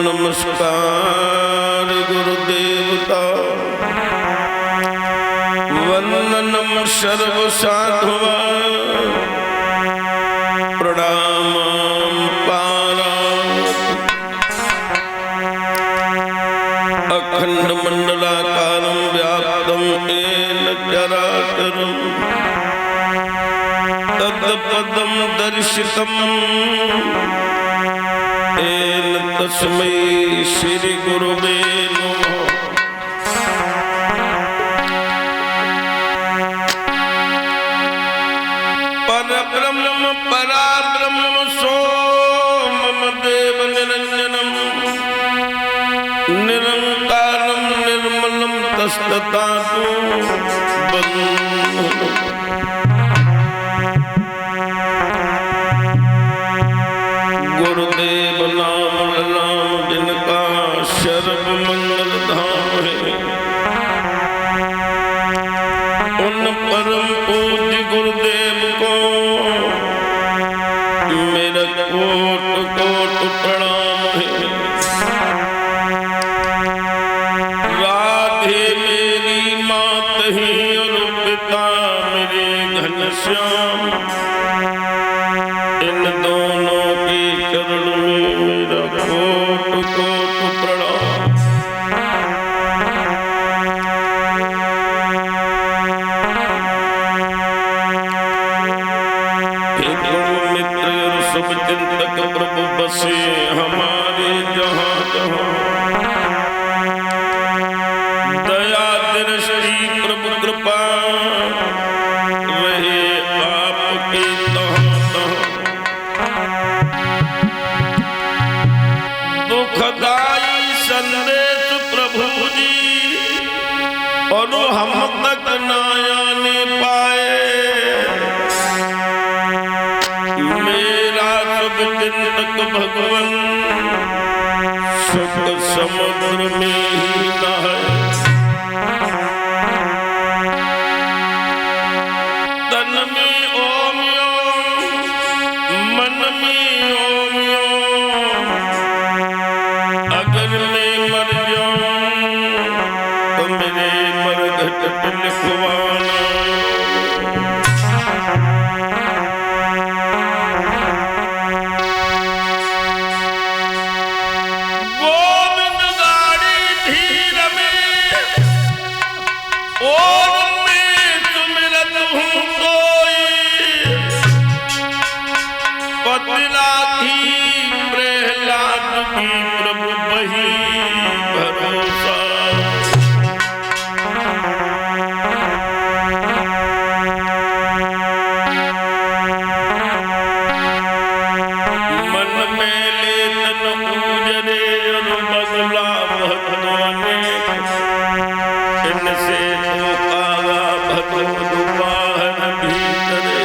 नमस्कार गुरुदेवता वंदनम सर्व साधुवा प्रणाम पारा अखंड मंडलाकारं व्याप्तं येन चराचरं तत्पदं दर्शितं येन तस्मै श्री गुरुवे नमः। परब्रह्म पराब्रह्म सोमम देव निरंजनम निरंकारं निर्मलं तस्ततातु बन्धु। गुरुदेव नाम नाम जिनका सर्व मंगल धाम है, उन परम पूज्य गुरुदेव को मेरा कोट कोट प्रणाम है। राधे मेरी मात ही और पिता मेरे घनश्याम, इन दोनों के चरण में मेरा कोट कोट प्रणाम। मित्र और शुभ चिंतक प्रभु बसे हमारे जहाँ जहाँ, दया दृष्टि प्रभु कृपा रहे आपके तहाँ तहाँ। दुखदाई संदेश प्रभु जी और हम तक ना आने पाए, मेरा शुभ चिंतक भगवन सुख समुद्र में ही नहाए। तन में ओम ओम मन में ओम ओम, अगर मैं मर जाऊं तो मेरे मरघट पे लिखवाना। गोविंद गाड़ी धीर में और मैं सुमिरत हूँ कोई, पतिलाथी प्रहलाद की प्रभु बही भरोसा। मन में लेतन पूजरे और बगला भगवाने, इनसे तो काला भगवत बाहर भीतरे।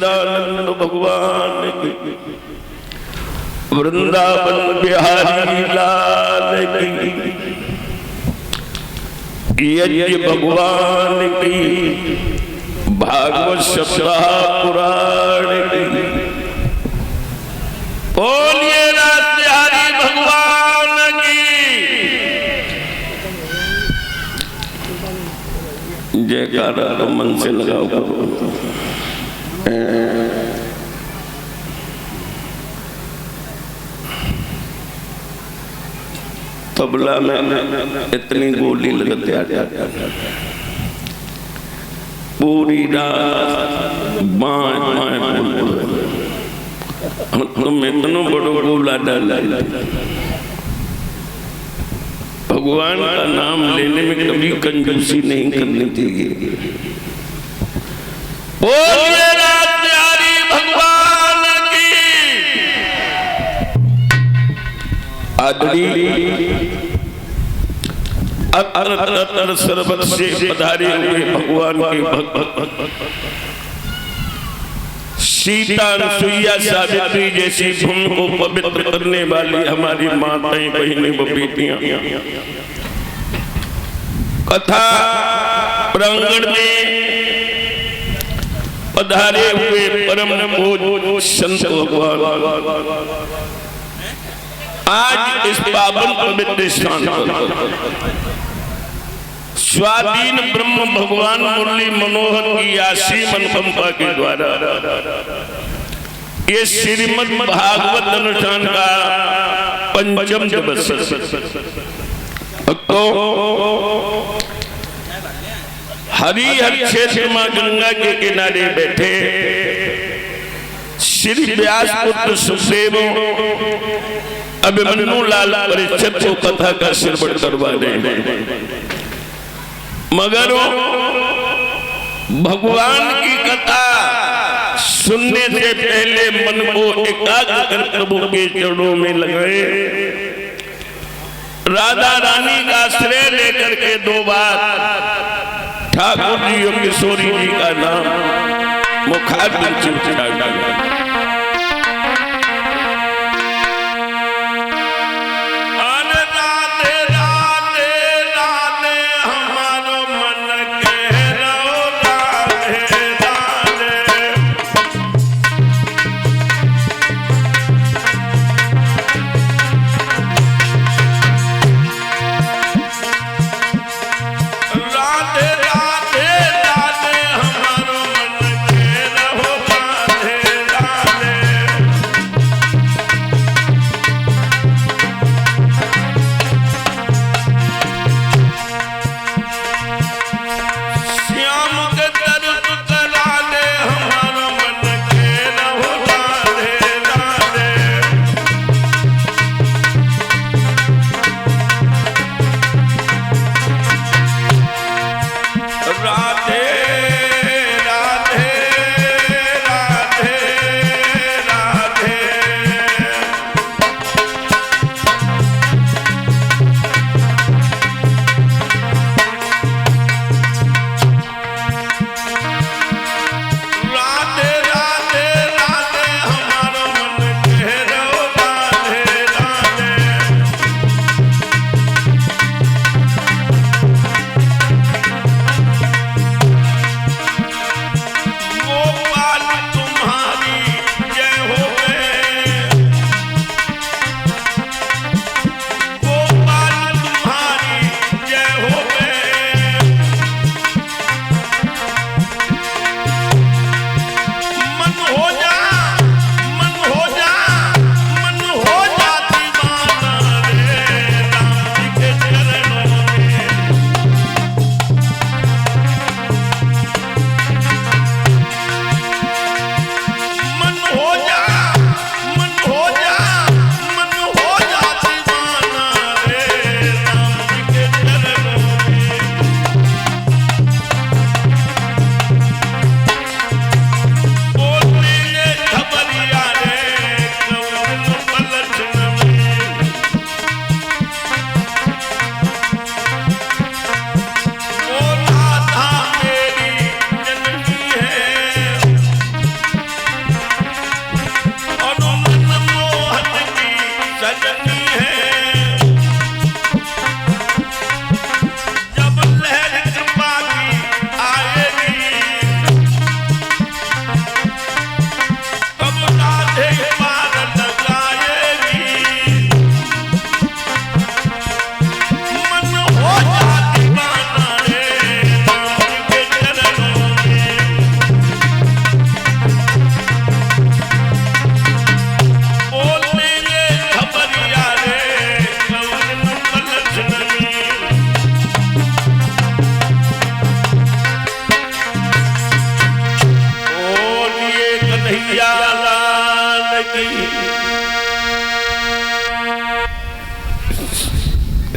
सच्चिदानंद भगवान की, वृंदावन बिहारी लाल की, यज्ञ भगवान की, भागवत सप्ताह पुराण की। बोलिए रास बिहारी भगवान की जयकारा। तो मन से लगाओ करो। तबला में इतनी गोली लगते आते पूरी रात बाएं बाएं तुम इतना बड़ो गोला डाला। भगवान का नाम लेने में कभी कंजूसी नहीं करनी चाहिए। बोलिए रास बिहारी भगवान की। आदरी अतर सरबत से पधारे हुए भगवान के भक्त सीता सुइया सावित्री जैसी भूमि को पवित्र करने वाली हमारी माताएं बहनें व बेटियां कथा प्रांगण में पधारे हुए परम पूज्य संत भगवान आज इस पावन पवित्र स्थान पर स्वाधीन ब्रह्म भगवान मुरली मनोहर की आशीम अनुकंपा के द्वारा ये श्रीमद् भागवत अनुष्ठान का पंचम दिवस। तो हरिहर क्षेत्र मां गंगा के किनारे बैठे श्री व्यास पुत्र सुखदेव अभिमन्यु लाल परीक्षित को कथा का श्रवण करवा रहे हैं। मगर भगवान की कथा सुनने से पहले मन को एकाग्र कर प्रभु के चरणों में लगाए। राधा रानी का आश्रय लेकर के 2 बार ठाकुर जी और किशोरी जी का नाम मुखाग्र चिंता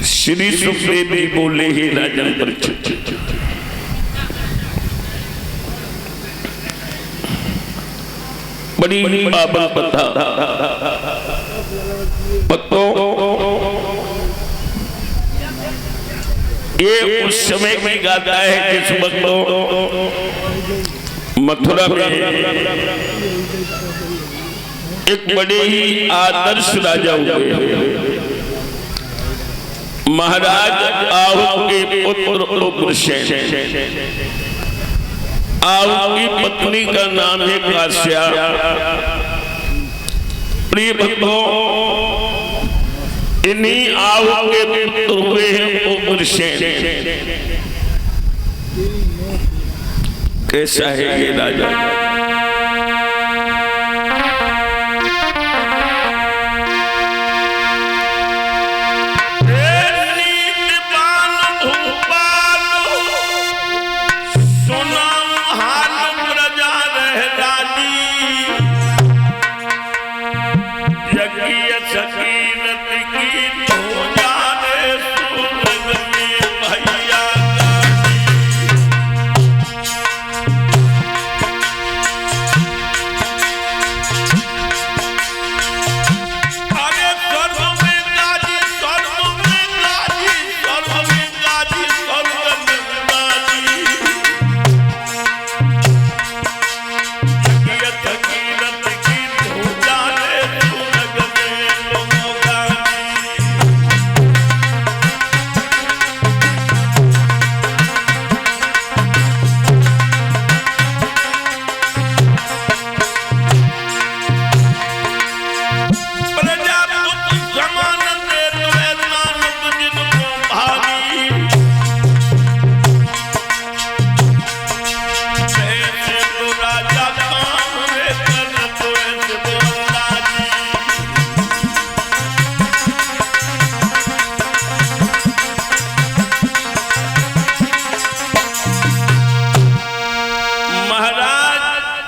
श्री सुखदेव जी बोले, हे राजन परीक्षित, बड़ी पावन कथा भक्तों, ये उस समय की गाथा है जिस भक्तों मथुरा में एक बड़े ही आदर्श राजा हुए महाराज आहू के पुत्र उग्रसेन। आहू की पत्नी का नाम है काश्या। प्रिय भक्तों, इन्हीं आहू के पुत्र हुए हैं उग्रसेन। कैसा है ये राजा?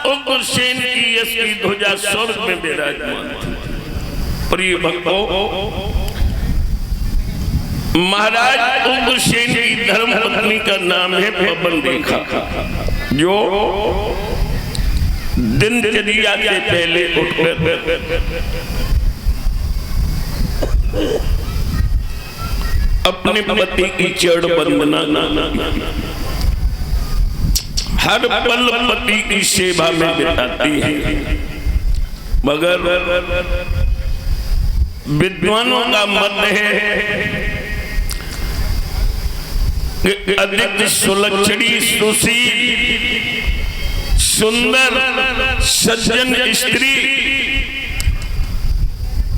उग्रसेन की यश की ध्वजा स्वर्ग में विराजमान थी। प्रिय भक्तों, महाराज उग्रसेन की धर्म पत्नी का नाम है पवन रेखा, जो दिनचर्या से पहले उठकर अपने पति की चरण वंदना हर पल पति की सेवा में बिताती है। मगर विद्वानों का मत है कि अधिक सुलक्षणी, सुशील, सुंदर, सज्जन स्त्री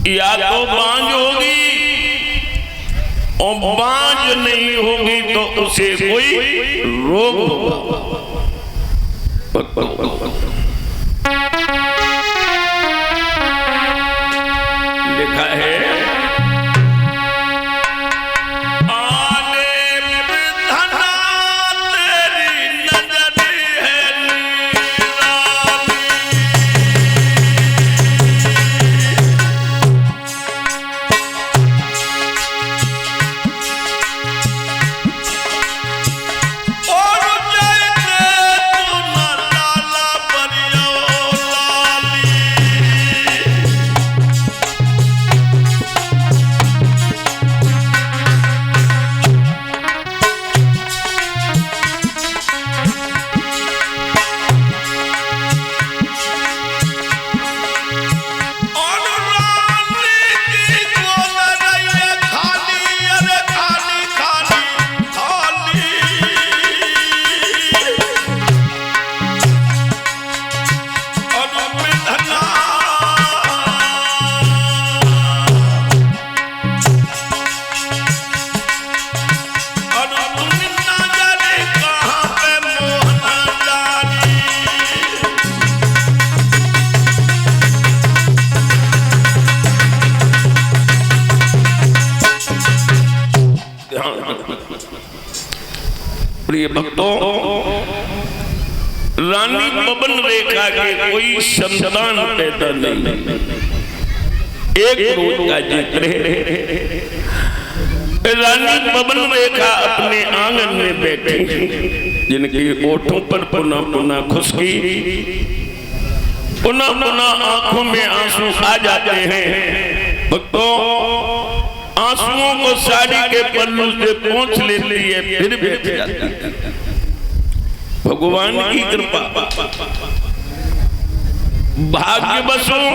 या तो बांझ होगी, और बांझ नहीं होगी तो उसे कोई रोग होगा। लिखा है, प्रिय भक्तों, रानी पवन रेखा के कोई संतान पैदा नहीं। एक रोज का जिक्र है, रानी पवन रेखा अपने आंगन में बैठी, जिनके ओठों पर पुनः पुनः खुशकी, पुनः पुनः आंखों में आंसू आ जाते हैं। भक्तों, आंसुओं को साड़ी के पल्लू से पोंछ लेती है, फिर बैठ जाती है। भगवान की कृपा, भाग्यवशों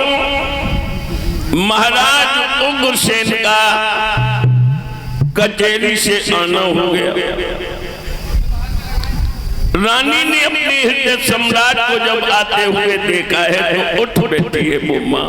महाराज उग्रसेन का कचहरी से आना हो गया। रानी ने अपने हृदय सम्राट को जब आते हुए देखा है तो उठ बैठी है। वो माँ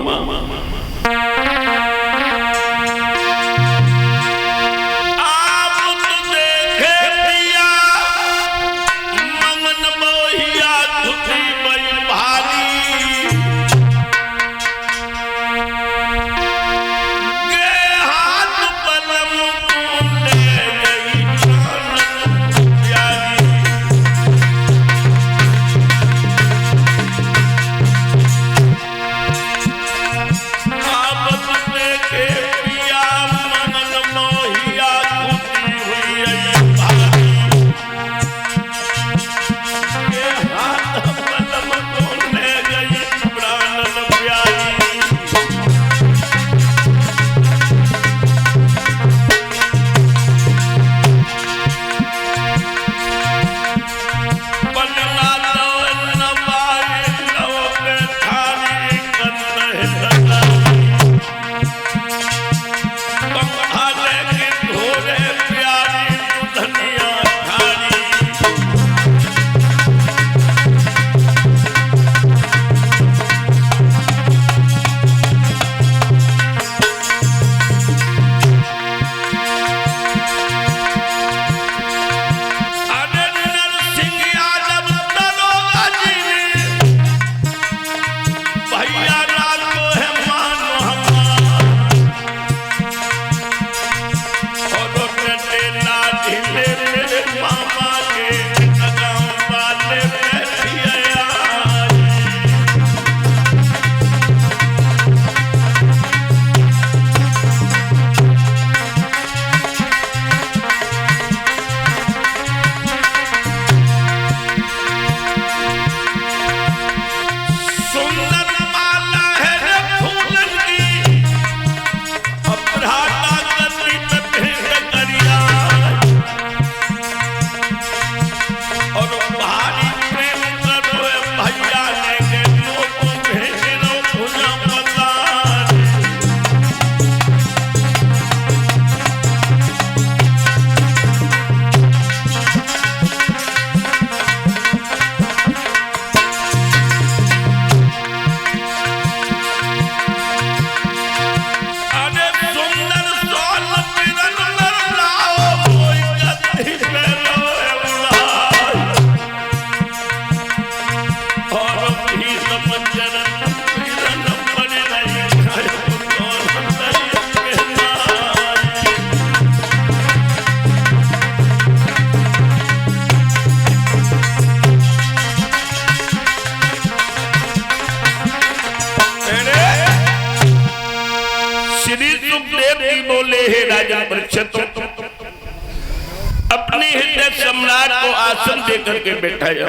अपने हृदय सम्राट को आसन देकर के बैठाया,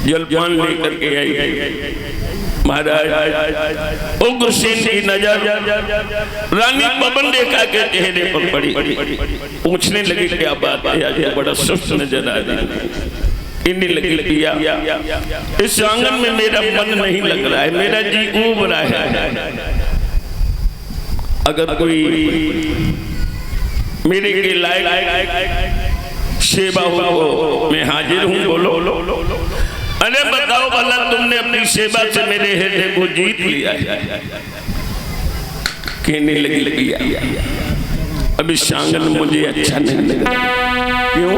जलपान लेकर के आई। महाराज उग्रसेन की नजर रानी पवन रेखा के चेहरे पर पड़ी, पूछने लगी क्या बात है, आज बड़ा सुस्त नजर आ रही। कहने लगी पिया, इस आंगन में मेरा मन नहीं लग रहा है, मेरा जी ऊब रहा है। अगर कोई मेरे के लायक सेवा हो मैं हाजिर हूँ, बोलो। अरे बताओ भला, तुमने अपनी सेवा से मेरे हृदय को जीत लिया है। कहने लगी अब इस आंगन मुझे अच्छा नहीं लग रहा। क्यों?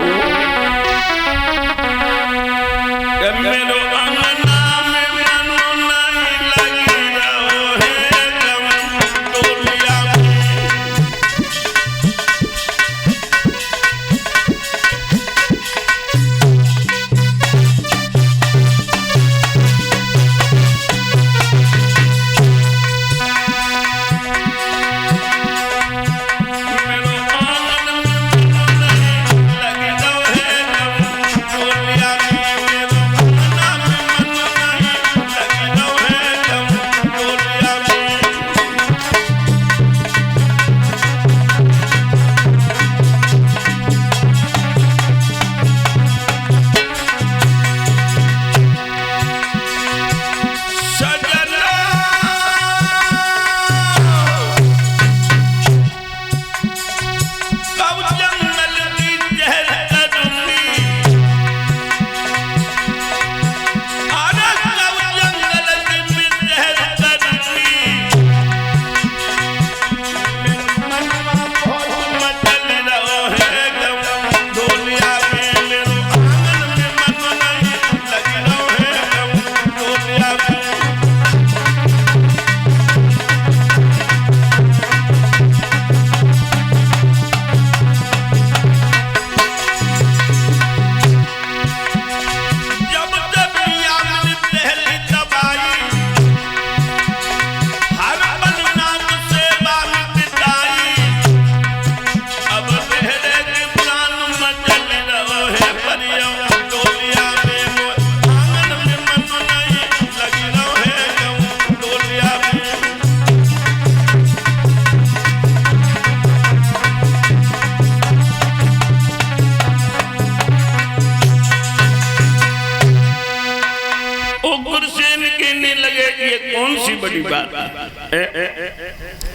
बड़ी बात।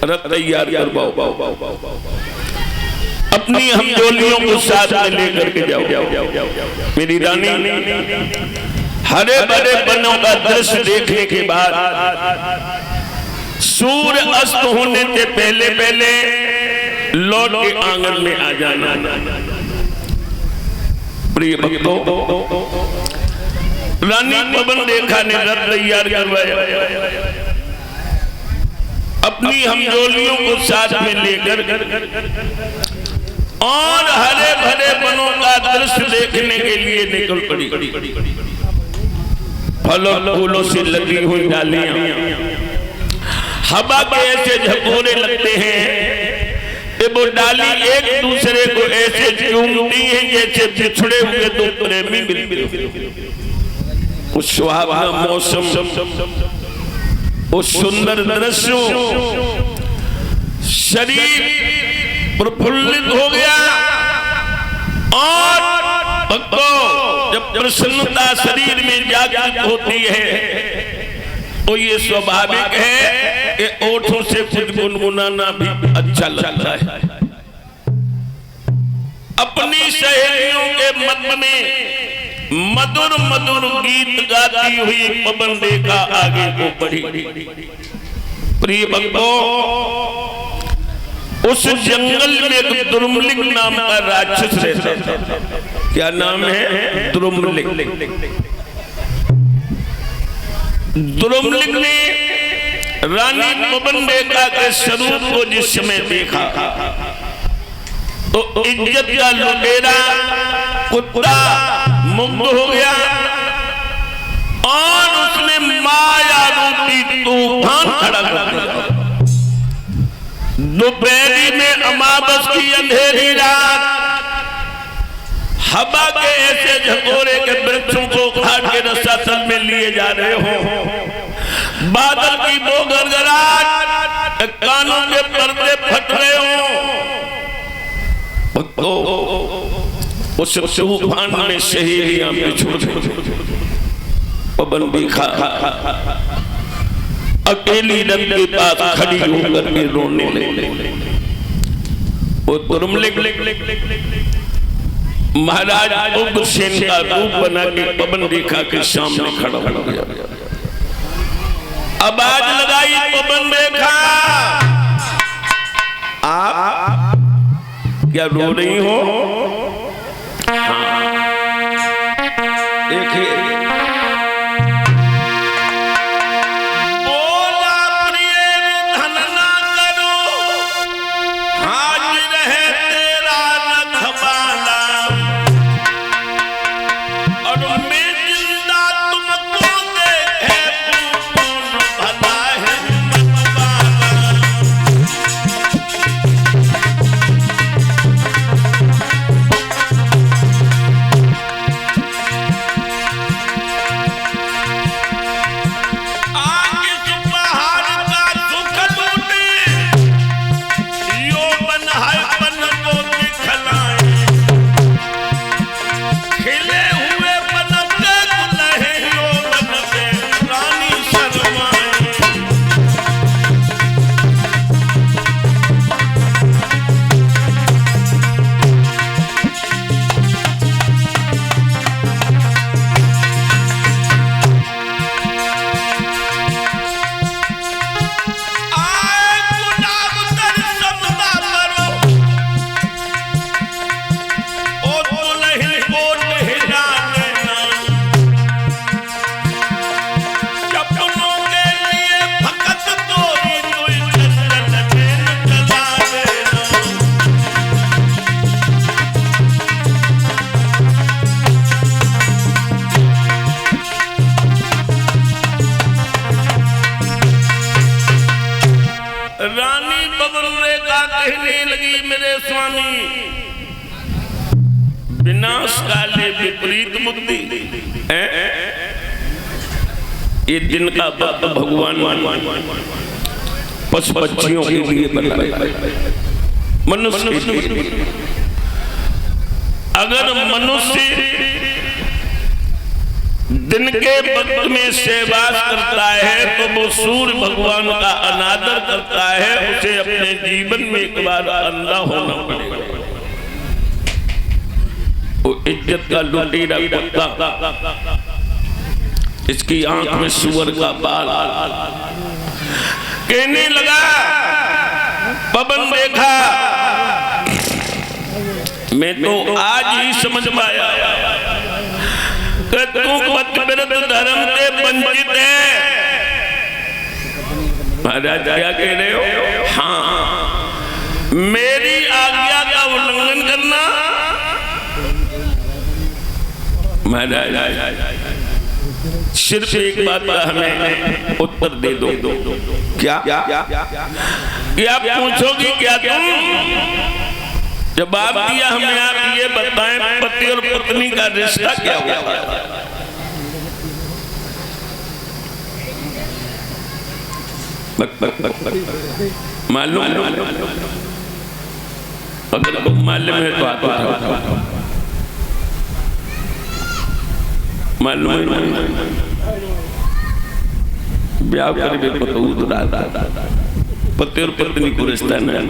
रथ तैयार करवाओ, अपनी हम जोलियों को साथ में लेकर के जाओ। मेरी रानी हरे भरे वनों का दृश्य देखने के बाद सूर्य अस्त होने से पहले पहले लौट के आंगन में आ जाना। प्रिय भक्तों, रानी पवन रेखा ने रथ तैयार करवाया, अपनी हम जोलियों को साथ में लेकर और हरे भरे वनों का दृश्य देखने के लिए निकल पड़ी। फलों फूलों से लगी हुई डालियां हवा के ऐसे झकोरे लगते हैं कि वो डाली एक दूसरे को ऐसे चूमती हैं जैसे बिछड़े हुए दो प्रेमी मिलते। उस सुहावना मौसम, उस सुंदर दृश्यों, शरीर प्रफुल्लित हो गया। और भक्तों, जब प्रसन्नता शरीर में जागृत होती है तो ये स्वाभाविक है कि ओठों से कुछ गुनगुनाना भी अच्छा लगता है। अपनी सहेलियों के मध्य में मधुर मधुर गीत गाती हुई पवन रेखा आगे को बढ़ी। प्रिय भक्तों, उस जंगल में एक द्रुमलिंग नाम का राक्षस रहता था। क्या नाम है? द्रुमलिंग। द्रुमलिंग ने रानी पवन रेखा के स्वरूप को जिस समय देखा तो इज्जत का लुटेरा कुत्ता मुग्ध हो गया और उसने माया रूपी तूफान खड़ा कर दिया। दोपहरी में अमावस की अंधेरी रात हवा के ऐसे झकोरे के वृक्षों को उखाड़ के रसातल में लिए जा रहे हो, बादल की वो गड़गड़ाहट, कानों के पर्दे फट रहे हो। उस तूफान में सहेलियां बिछड़ गई। पवन रेखा अकेली रथ के पास खड़ी होकर के रोने लगी। वो द्रुमलिंग महाराज उग्रसेन का रूप बना के पवन रेखा के सामने खड़ा हो गया। आवाज लगाई, पवन रेखा आप क्या रो रही हो? देखिए, बोला प्रिय धन ना करो, हाजिर है तेरा रखवाला, और मैं जिंदा तुमको देखे तू कौन भला है विनाश काले विपरीत मुक्ति। ये दिन का भगवान पशु पक्षियों के लिए बनाया, मनुष्य के लिए। अगर मनुष्य दिन के वक्त में सहवास करता है तो वो सूर्य भगवान का अनादर करता है, उसे अपने जीवन में एक बार अंधा होना पड़ेगा। वो इज्जत का लुटेरा कुत्ता, इसकी आंख में सुअर का बाल, कहने लगा पवन देखा, मैं तो आज ही समझ पाया कि तू पतिव्रत धर्म से वंचित है। महाराज क्या कह रहे हो? हाँ, मेरी आज्ञा का उल्लंघन करना। महाराज सिर्फ एक बात का हमें उत्तर दे दो। क्या आप पूछोगी क्या? तुम जवाब दिया हमें, आप ये बताएं पति और पत्नी का रिश्ता क्या होता है? मालूम? अगर मालूम है तो आप मालूम ब्याह कर पति और पत्नी को रिश्ता नहीं।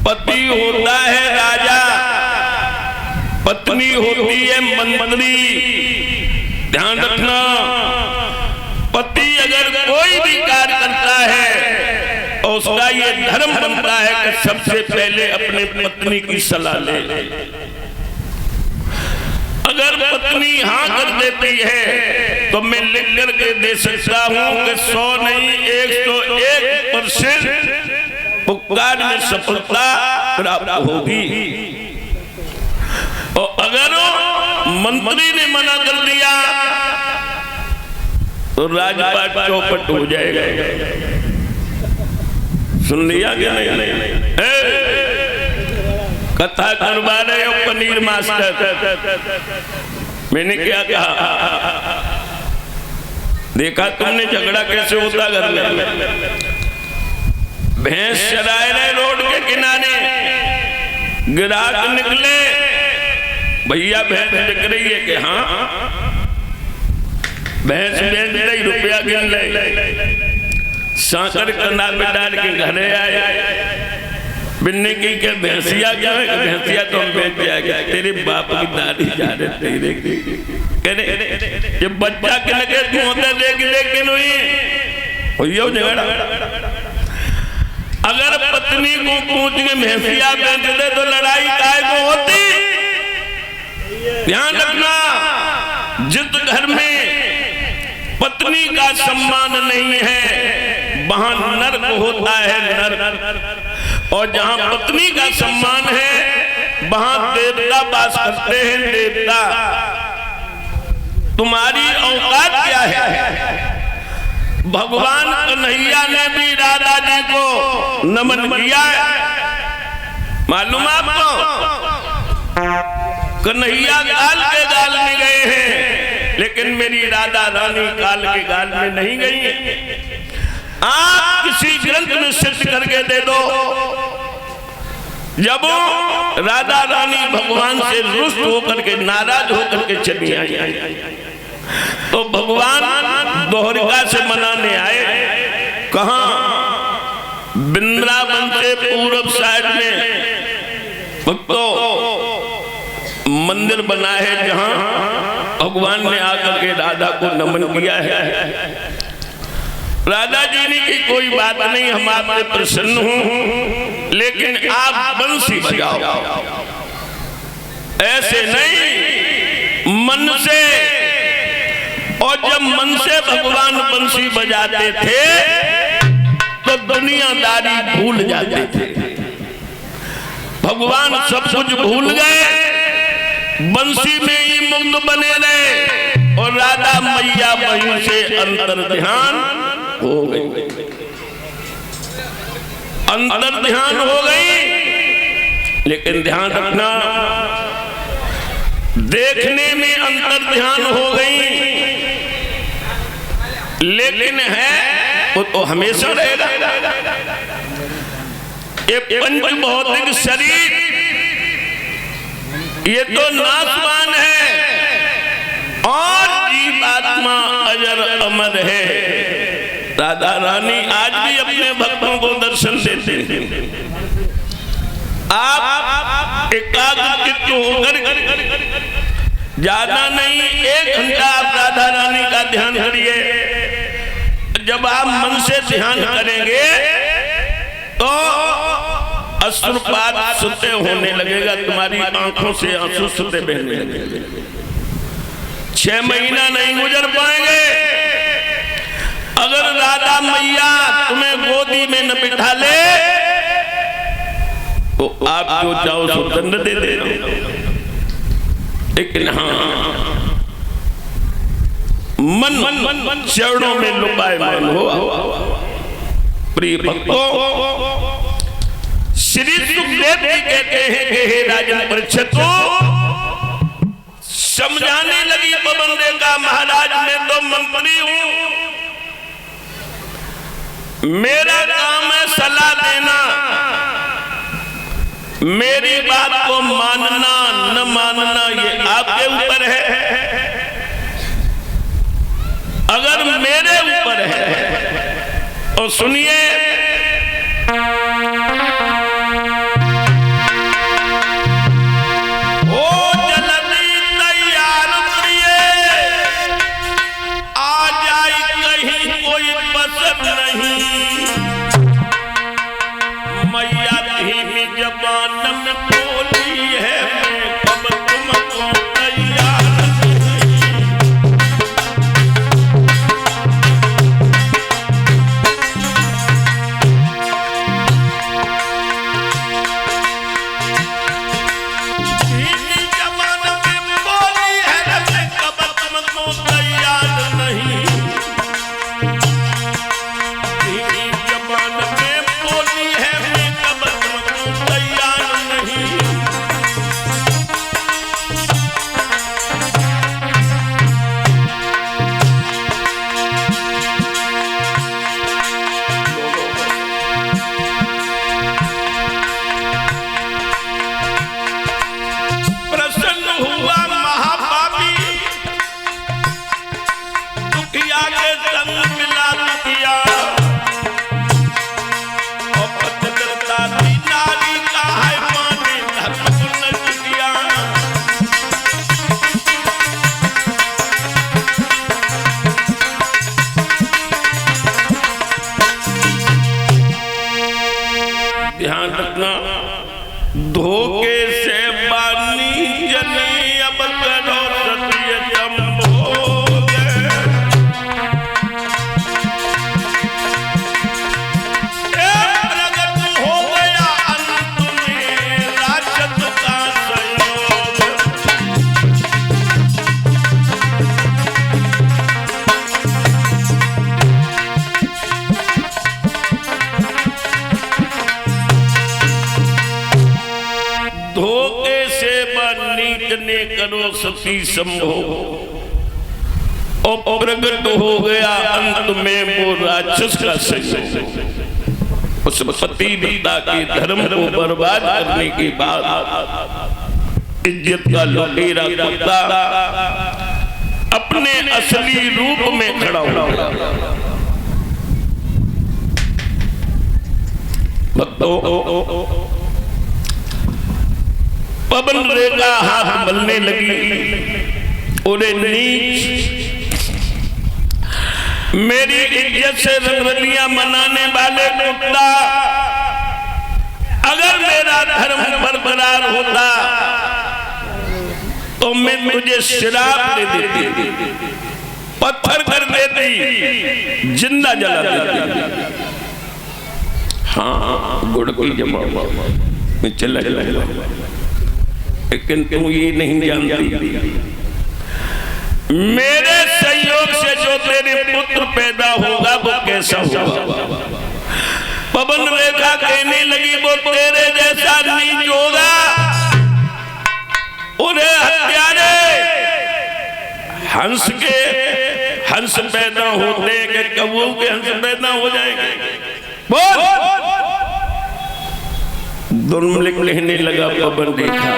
पति होता है राजा, पत्नी होती है मंत्री। ध्यान रखना, पति अगर कोई भी कार्य करता है और उसका ये धर्म बनता है कि सबसे पहले अपने पत्नी की सलाह ले। अगर पत्नी हाँ कर देती है तो मैं लिख करके दे सकता हूं कि 100 नहीं 101% पुकार में सफलता प्राप्त होगी। और अगर मंत्री ने मना कर दिया तो राजपाट चौपट हो जाएगा। सुन लिया क्या? नहीं। कथा करवा रहे हो पनीर मास्टर, मैंने क्या कहा? देखा तुमने झगड़ा कैसे होता घर में? भैंस चराए रहे रोड के किनारे, ग्राहक निकले, भैया भैंस बिक रही है कि हाँ भैंस बेच रही, रुपया गिन ले। सांकर कंधा में डाल के घरे आए, बिन्ने की क्या भैंसिया क्या है? भैंसिया तो हम बेच जाएगा। तेरे बाप की दादी जा रहे तेरे कहने ये बच्चा के लगे तू होता देख लेकिन हुई झगड़ा। अगर पत्नी को पूछ के भैंसिया बेच दे तो लड़ाई काहे को होती? ध्यान रखना, जिस घर में पत्नी का सम्मान नहीं है वहां नर्क होता है, नर्क। और जहां पत्नी का सम्मान है वहां देवता वास करते हैं, देवता। तुम्हारी औकात क्या है? भगवान कन्हैया ने भी राधा जी को नमन किया है, मालूम आपको? कन्हैया काल के गाल में गए हैं, लेकिन मेरी राधा रानी काल के गाल में नहीं गई है। आप किसी ग्रंथ में सिद्ध करके दे दो, जब राधा रानी भगवान से रुष्ट होकर के, नाराज होकर के चली आई तो भगवान द्वारिका से मनाने आए। कहां? वृंदावन से पूर्व साइड में भक्तों मंदिर बना है जहां भगवान ने आकर के राधा को नमन किया है। राधा जी ने की कोई बात नहीं, हम आपसे प्रसन्न हूं, लेकिन आप बंसी बजाओ। ऐसे नहीं, मन से। और जब मन से भगवान बंसी बजाते थे तो दुनियादारी भूल जाते थे। भगवान सब कुछ भूल गए, बंसी में ही मुग्ध बने रहे और राधा मैया वहीं से अंतर ध्यान हो गई, अंतर ध्यान हो गई। लेकिन ध्यान रखना, देखने में अंतर ध्यान हो गई, लेकिन है वो तो हमेशा रहेगा। ये पंच भौतिक शरीर ये तो नासवान है और जीवात्मा अजर अमर है। राधा रानी आज भी अपने भक्तों को दर्शन देते हैं। आप एकाग्रचित्त होकर ज्यादा नहीं 1 घंटा आप राधा रानी का ध्यान करिए। जब आप मन से ध्यान करेंगे तो अश्रुपात सुते होने लगेगा, तुम्हारी आंखों से आंसू सुते बहने लगेंगे। 6 महीना नहीं गुजर पाएंगे अगर राधा मैया तुम्हें गोदी में न बिठा ले तो आप जो चाहो सो दंड दे दे। लेकिन हाँ मन चरणों में लुभायमान हो। प्रिय भक्तों, श्री सुखदेव जी कहते हैं कि हे राजन परीक्षित, समझाने लगी पवन देगा महाराज मैं तो मंत्री हूं, मेरा काम है सलाह देना, मेरी बात को मानना न मानना ये आपके ऊपर है। अगर मेरे ऊपर है तो सुनिए, धोखे से बानी जनी अब करो सत्य संभोग, प्रगट हो गया अंत में राक्षस का संयोग। धोखे से नीच ने करो सती संभोग, और प्रगट हो गया अंत में वो राक्षस का संयोग। उस पति पिता के धर्म को बर्बाद करने के बाद इज्जत का लुटेरा कुत्ता अपने असली रूप में खड़ा हो गया। पवन रेखा हाथ मलने लगी, उन्हें नीच, मेरी इज्जत से रंगरलियां मनाने वाले कुत्ता, अगर मेरा धर्म बरकरार होता तो मैं तुझे श्राप दे देती, पत्थर कर देती, जिंदा जला देती। हाँ गुड़ की जमा में चला चला, लेकिन तुम ये नहीं जानती मेरे संयोग से जो तेरे पुत्र पैदा होगा वो कैसा होगा। पवन रेखा कहने लगी वो तेरे जैसा नीच होगा, उन्हें हत्यारे हंस पैदा होते हैं, कौओं के हंस पैदा हो जाएंगे। बोल दुर्म लिखने लगा पवन रेखा,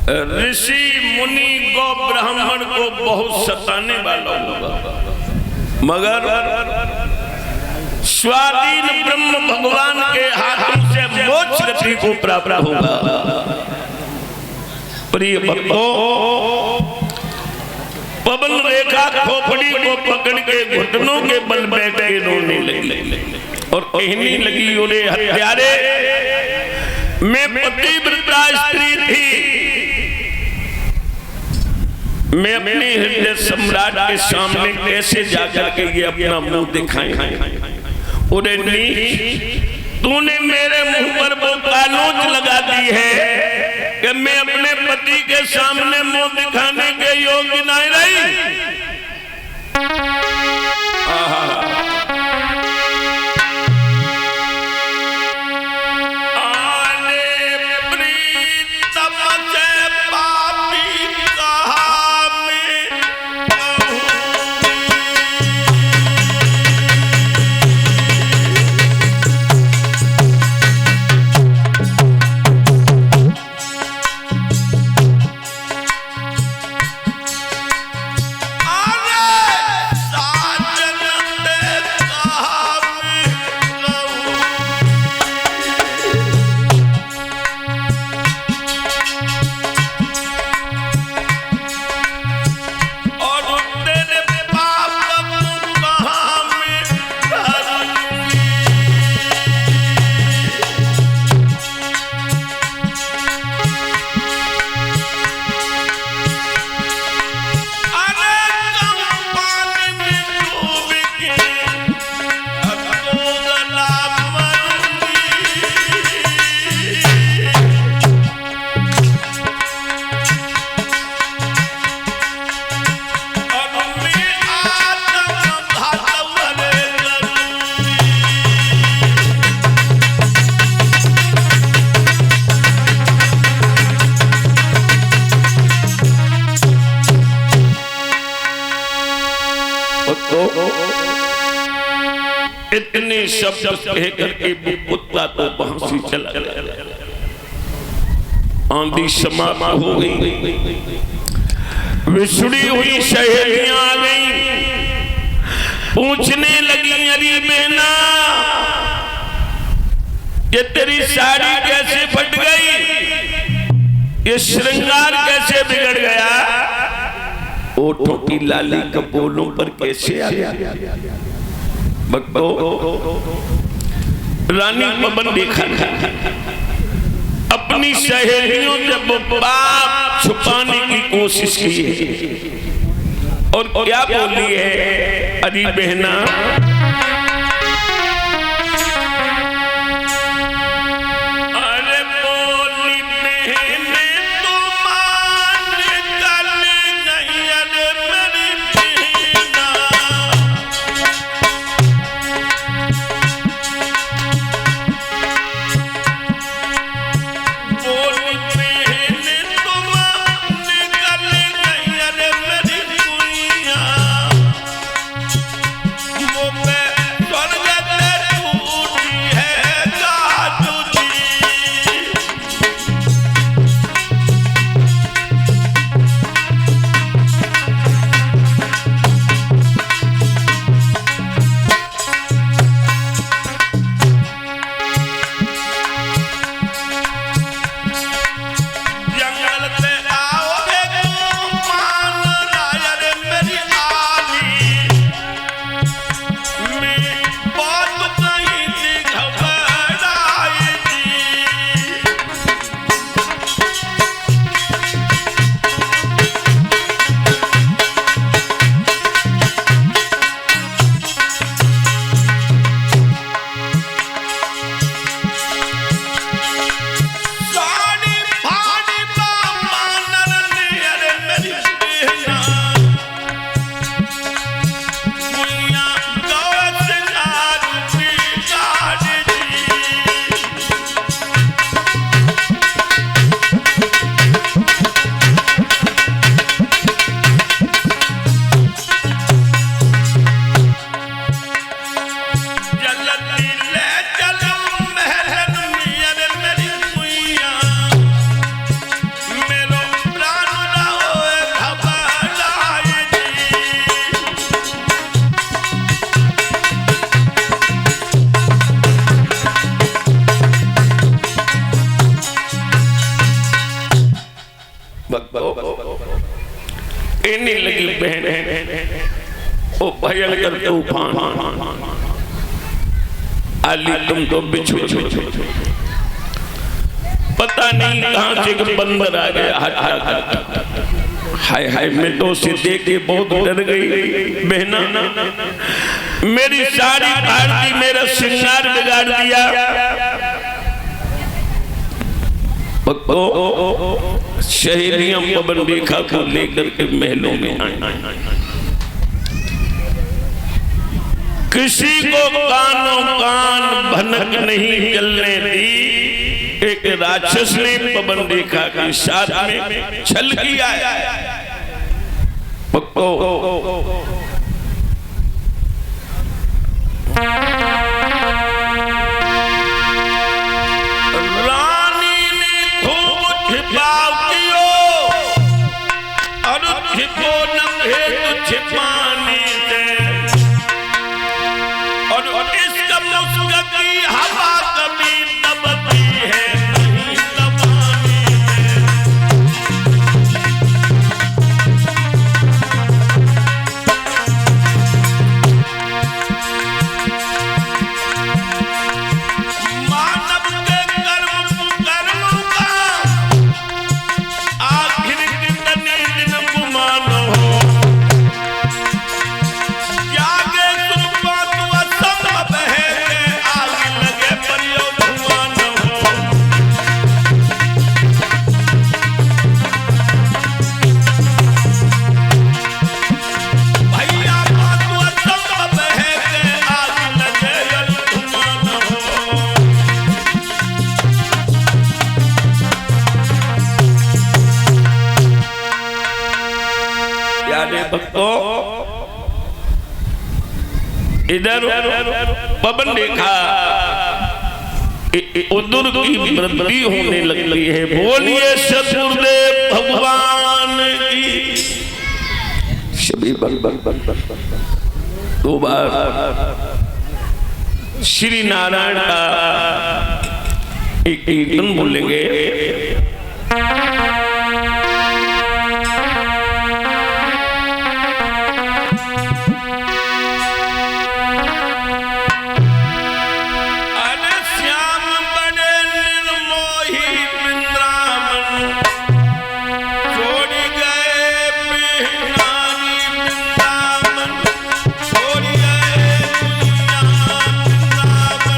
ऋषि मुनि गौ ब्राह्मण को बहुत सताने वाला होगा, मगर स्वाधीन ब्रह्म भगवान के हाथों से मोक्ष गति को प्राप्त होगा। प्रिय भक्तों, पवन रेखा खोपड़ी को पकड़ के घुटनों के बल बैठ के रोने लगी और कहने लगी, ओरे हत्यारे, मैं पतिव्रता स्त्री थी, मैं अपने हृदय सम्राट के सामने कैसे जाकर के ये अपना मुंह दिखाएं? उरे नीच, तूने मेरे मुंह पर वो कानोच लगा दी है कि मैं अपने पति के सामने मुंह दिखाने के योग्य नहीं रही। इतने शब्द कहकर के कुत्ता तो वहां से चला गया। आंधी समाप्त हो गई, विछड़ी हुई सहेलियां आ गई, पूछने लगी, अरे बहना, ये तेरी साड़ी कैसे फट गई, ये श्रृंगार कैसे बिगड़ गया, ओठों की लाली कपोलों पर कैसे आ गया? रानी पवन देखा अपनी सहेलियों से बात छुपाने की कोशिश की है और क्या बोली है, अरे बहना, अरे बोली बहने तो मान कर नहीं, अरे मेरी बहना, बोली बहने तो मान कर नहीं, अरे मेरी दुनिया, वो इन्हीं लगी बहन ओ भयंकर तूफान आली तुम तो बिछो पता नहीं कहां से एक बंदर आ गया हाय हाय मैं तो उसे देख के बहुत डर गई बहना मेरी साड़ी फाड़ दी मेरा श्रृंगार बिगाड़ दिया सहेलियां पवन रेखा को लेकर के महलों में आई किसी को कानों कान भनक नहीं चलने दी एक राक्षस ने पवन रेखा के साथ में छल किया रानी ने खूब छिपाव कियो और छिपो न भेद छिपाने से और इसका मुस्का की हवा कभी दबती है नहीं दबाने मानव के कर्म का आखिर कितने दिन गुमान हो जागे सुनवा तू असंभव है आग लगे परियो धुआं न हो भैया बात असंभव है आग लगे धुआं न हो यारे भक्तों इधर पवन रेखा उधर की वृद्धि होने लगी है बोलिए सतगुरुदेव भगवान की सभी बल दो बार श्री नारायण का एक कीर्तन बोलेंगे अरे श्याम बड़े निर्मोही वृंदावन छोड़ गए बिहारी वृंदावन छोड़ गए दुनिया वृंदावन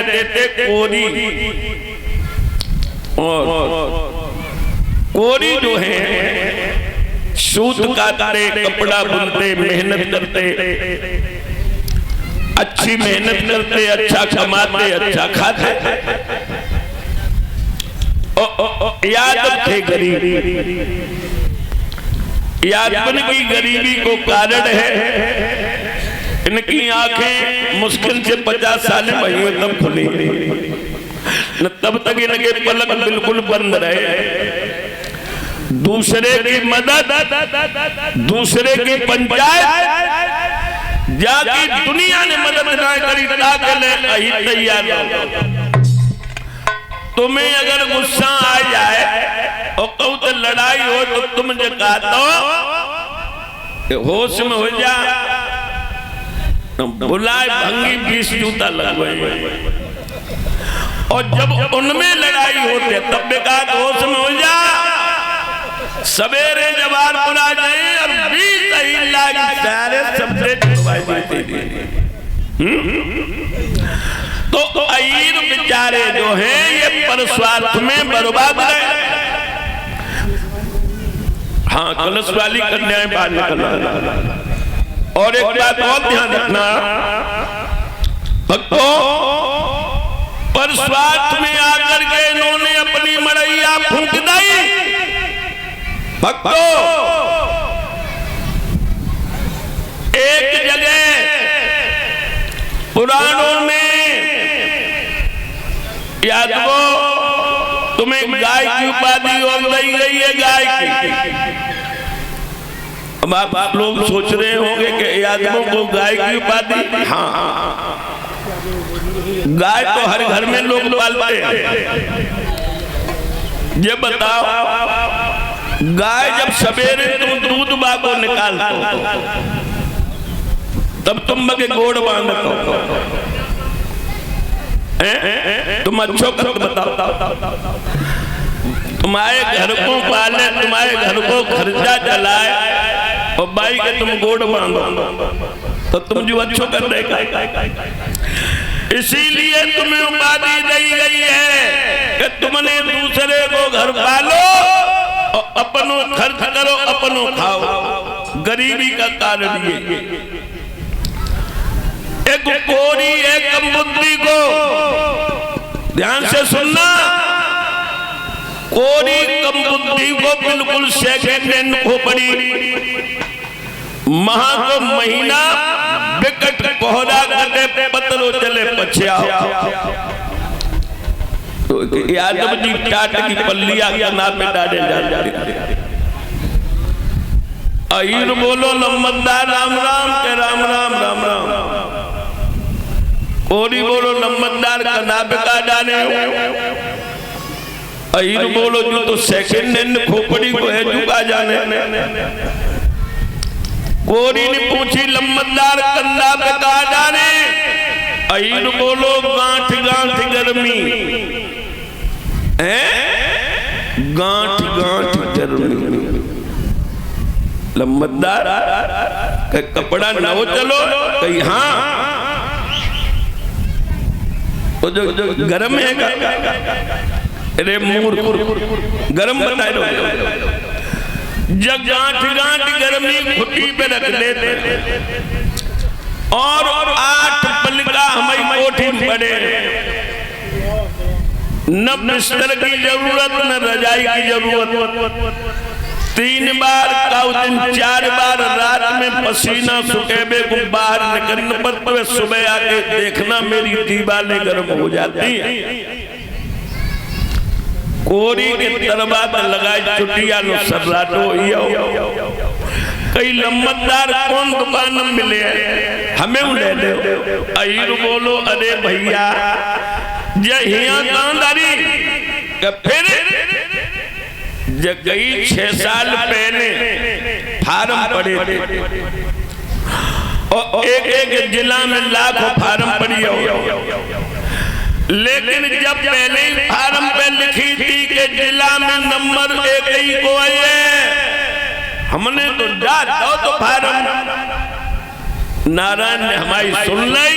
रहते थे कोरी, और कोरी जो है सूत काटते, कपड़ा बुनते, मेहनत करते, अच्छी मेहनत करते, अच्छा कमाते, अच्छा खाते। यादव थे गरीब। यादवन की गरीबी को कारण है इनकी आंखें मुश्किल से 50 साल में तब खुली न, तब तक इनके पलक बिल्कुल बंद रहे। दूसरे की मदद, दूसरे की पंचायत जाके दुनिया ने मदद ना करी तैयार हो। तुम्हें अगर गुस्सा आ जाए और कहूं तो लड़ाई हो तो तुम जो कहते हो होश में हो जा, बुलाए भंगी 20 जूता लगवाए। और जब उनमें लड़ाई होती तब बेकार होश में हो जा, सवेरे जवान बुला जाए और 20 सारे सब्जेक्ट तो अईर बेचारे जो हैं ये परस्वार्थ में बर्बाद रहे। हाँ, कलश वाली कन्याएं बाहर निकलना। और एक बात और ध्यान रखना भक्तों, परस्वार्थ में आकर के इन्होंने अपनी मड़ैया फूंक दी। भक्तों, एक जगह पुराणों में यादवो तुम्हें गाय की उपाधि और दी गई है, गाय की। अब आप लोग सोच रहे होंगे कि यादवों को गाय की उपाधि, हाँ, गाय तो हर घर में लोग पालते हैं। ये बताओ, गाय जब सवेरे तुम दूध बागो निकालते हो तब तुम मगे गोड़ बांधते हो, तुम अच्छो कर बताओ। तुम्हारे घर को पाले, तुम्हारे घर को खर्चा चलाए और बाई के तुम गोड़ बांधो तो तुम जो अच्छो कर देगा। इसीलिए तुम्हें उपाधि दी गई है कि तुमने दूसरे को घर पालो, अपनों खर्च करो, अपनों खाओ। गरीबी का कारण ये। एक कोरी, एक बुद्धि को ध्यान से सुनना, कोरी कम बुद्धि को बिल्कुल सेकंड हैंड खोपड़ी, माह को महीना विकट कोहरा कटे पतलो चले पछया। तो यादव जी टाट की पल्लिया का नाम में डाले जा। अहीर बोलो नम्मतदार राम राम के राम राम राम राम। कोरी बोलो नम्मतदार का नाम का डाले। अहीर बोलो जो तो सेकंड हैंड खोपड़ी को है झुका जाने। कोरी ने पूछी लम्बतदार कंधा पे का डाले। अहीर बोलो गांठ गांठ गर्मी है, गांठ गांठ गर्मी। लम्बतदार कपड़ा न हो चलो कहीं, हाँ तो जो गरम है अरे मूर्ख, गरम बताए लो। जब गांठ गांठ गर्मी खुटी पे रख लेते और 8 पलका हमारी कोठी में पड़े, न बिस्तर की जरूरत न रजाई की जरूरत। 3 बार का दिन 4 बार रात में पसीना सुखेबे को बाहर निकलने पर सुबह आके देखना मेरी दीवारें गर्म हो जाती हैं। कोरी के तरबा लगाए चुटिया लो सर्राटो कई लम्बतदार कौन दुकान में मिले हमें ले दे। अहीर बोलो अरे भैया जहिया गांधारी फिर गई 6 साल पहले फार्म पड़े और एक जिला में लाखों फार्म पड़ी हो, लेकिन जब पहले ही फार्म पे लिखी थी कि जिला में नंबर 1 ही को है, हमने तो जा दो तो फार्म। नारायण ने हमारी सुन ली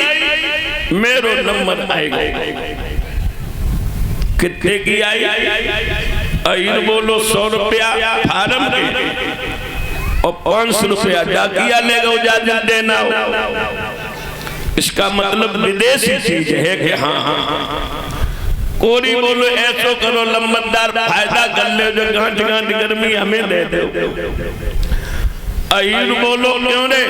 मेरो नंबर आएगा। कितने की आई? अहीर बोलो 100 रुपया फार्म के और 500 रुपया डाकिया लेगा इजाजत देना हो। इसका मतलब विदेशी चीज है कि हाँ। कोरी बोलो ऐसो करो लंबरदार फायदा कर ले, जो गांठ गांठ गर्मी हमें दे दो। अहीर बोलो क्यों रे,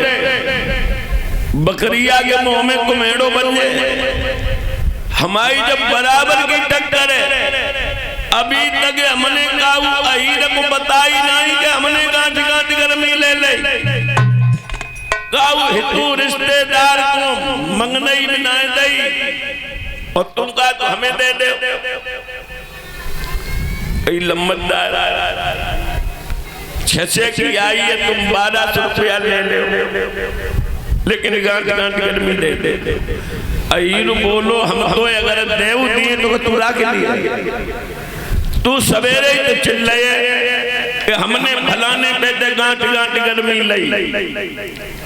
बकरिया के मुंह में कुमेड़ो बन जाए। हमारी जब बराबर की टक्कर है, अभी तक हमने कहा अहीर को बताई नहीं कि हमने गांठ गांठ गर्मी ले ले। काऊ हितू रिश्तेदार को मंगने ही बिना दई और तुम कहा तो हमें दे दे। लंबरदार 600 की आई है, तुम 1200 रुपया ले ले, लेकिन गांठ गांठ गर्मी दे दे। अहीर बोलो हम तो अगर देव दिए तो तू राख लिया। तू सवेरे ही तो चिल्लाए कि हमने फलाने पे दे गांठ गांठ गर्मी लई।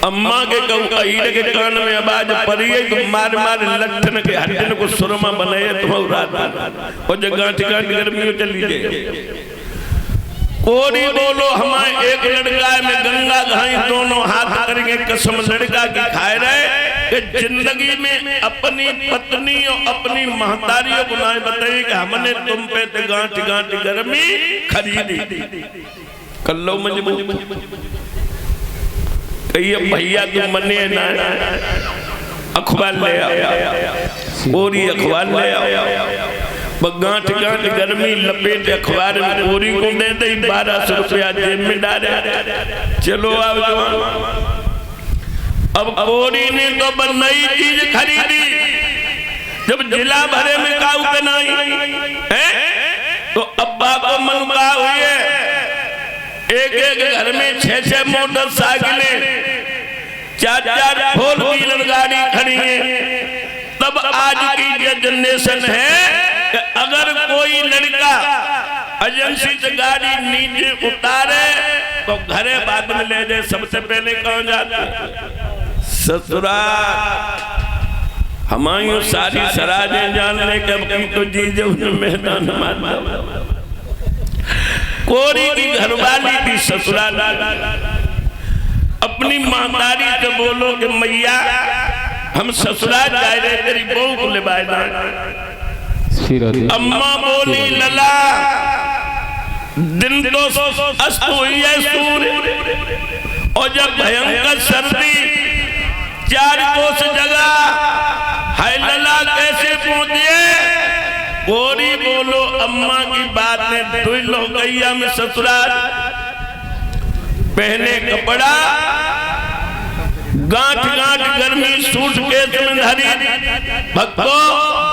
अम्मा के कहू अहीर के कान में आवाज पड़ी है तो मार मार लट्ठन के हड्डन को सुरमा बनाए तुम रात और जब गांठ गांठ गर्मी चली जाए। कोरी बोलो हमारे एक लड़का में गंगा घाई दोनों हाथ करके कसम लड़का की खाए रहे कि जिंदगी में अपनी पत्नी और अपनी महतारियों को ना बताइए कि हमने तुम पे ते गांठ गांठ गर्मी खरीदी। कल्लो मजबूर कहिए भैया तुम मने ना, अखबार ले आओ, पूरी अखबार ले आओ। गांठ गांठ गर्मी लपेट अखबार में पूरी को दे दे, 1200 रुपया जेब में डाले। चलो अब कोरी ने तो नई चीज खरीदी। जब जिला भरे में काऊ पे नहीं है तो अब्बा को मनवा हुई है। एक घर में 6-6 मोटरसाइकिलें, 4-4 फोर व्हीलर गाड़ी खड़ी है। तब आज की जो जनरेशन है, अगर कोई लड़का एजेंसी से गाड़ी नीचे उतारे तो घरे बाद में ले जाए। सबसे पहले कौन जाते? ससुराल। हमारी सारी सराजें जानने के तो जीजो मैदान मार। कोरी की घरवाली भी ससुराल। अपनी मातारी से बोलो कि मैया हम ससुराल जा रहे, तेरी बहू को ले बाय। अम्मा बोली लला दिन तो अस्त हुई है सूर्य, और जब भयंकर सर्दी 4 कोस जगह है लला कैसे पहुंचे? कोरी बोलो अम्मा की बात ने दुई लो गैया में ससुराल पहने कपड़ा गांठ गांठ गर्मी सूट के तुम धरी भक्तो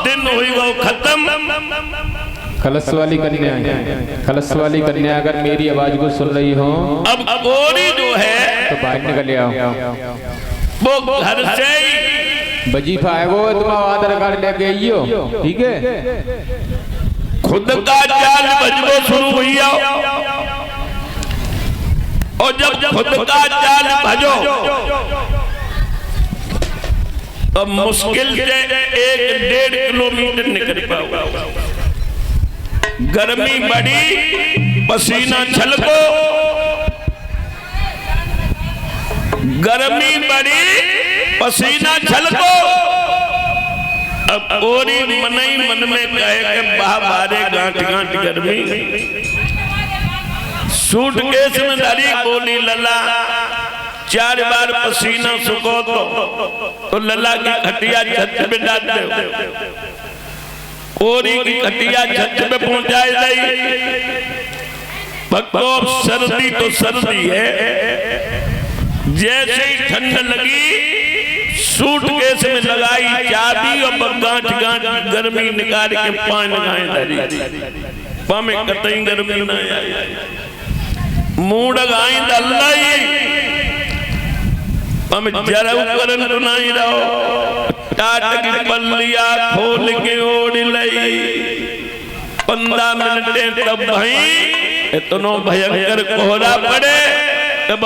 दिन हुई वो खत्म। कलश वाली कन्या अगर मेरी आवाज को सुन रही हो, अब कोरी जो है तो बाहर निकल आओ। वो घर से ही वजीफा है, वो तुम आधार कार्ड लेके आइयो, ठीक है? खुद का जाल बजबो शुरू हुई और जब खुद का जाल भजो तो मुश्किल से 1-1.5 किलोमीटर निकल पाओ। गर्मी बढ़ी, पसीना छलको, गर्मी बढ़ी, पसीना छलको। अब कोरी मनई मन में कहे कि बाहर गांठ गांठ गर्मी। सूटकेस में धरी बोली लला 4 बार पसीना सुखो तो लला की खटिया छत पे डाल दे। कोरी की खटिया छत पे पहुंचाई गई। भक्तों सर्दी तो सर्दी है, जैसे ही ठंड लगी सूटकेस में लगाई चाबी और गांठ गांठ गर्मी निकाल के पानी लगाए धरी। पामे कतई गर्मी ना आई, मुंह लगाई दल्लाई हम जरा करन तो नहीं रहो। टाट की पल्लिया खोल के ओढ़ लई 15 मिनट तब भाई इतनो भयंकर कोहरा पड़े तब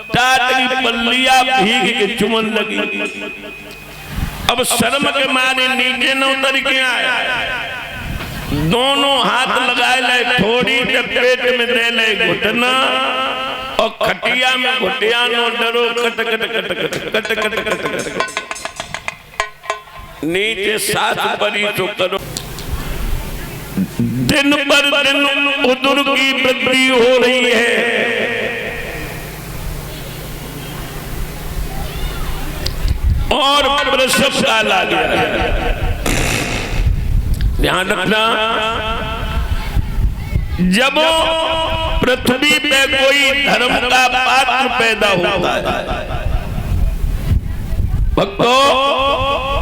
टाट की पल्लिया भीग के चुमन लगी। अब शर्म के मारे नीचे न उतर के आए, दोनों हाथ लगाए ले, थोड़ी देर पेट में दे ले घुटना और खटिया में घुटिया नो डरो cut cut cut cut cut cut cut cut नीचे साथ परी तो करो। दिन पर दिन उदर की वृद्धि हो रही है, और प्रसव काल आ गया है। ध्यान रखना, जब पृथ्वी पे कोई धर्म का पात्र पैदा होता है, भक्तों,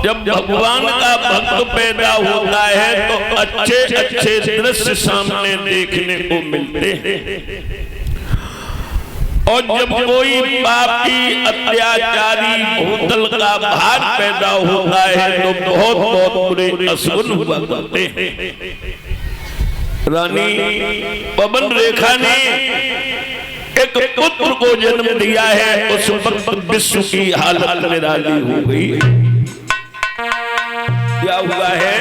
जब भगवान का भक्त पैदा होता है तो अच्छे अच्छे दृश्य सामने देखने को मिलते हैं, और जब कोई पापी अत्याचारी भूतल का भार पैदा होता है तो बहुत बहुत बुरे असुर हुआ करते हैं। रानी पवन रेखा ने एक पुत्र को जन्म दिया है, उस वक्त विश्व की हालत निराली हो गई। क्या हुआ है?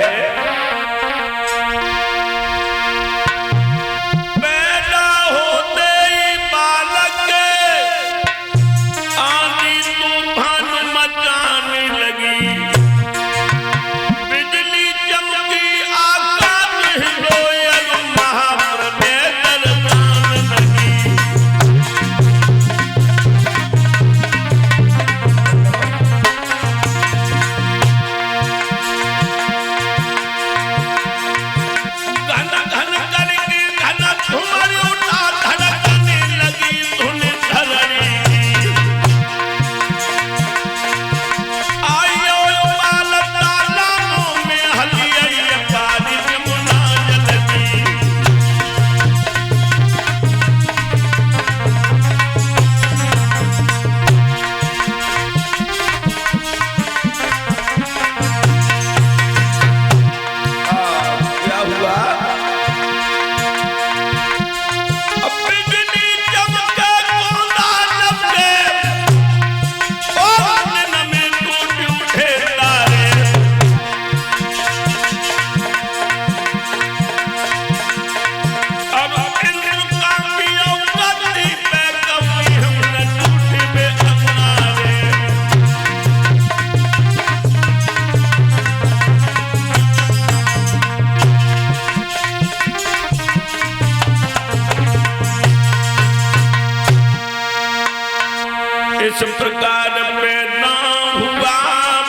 इस प्रकार पैदा हुआ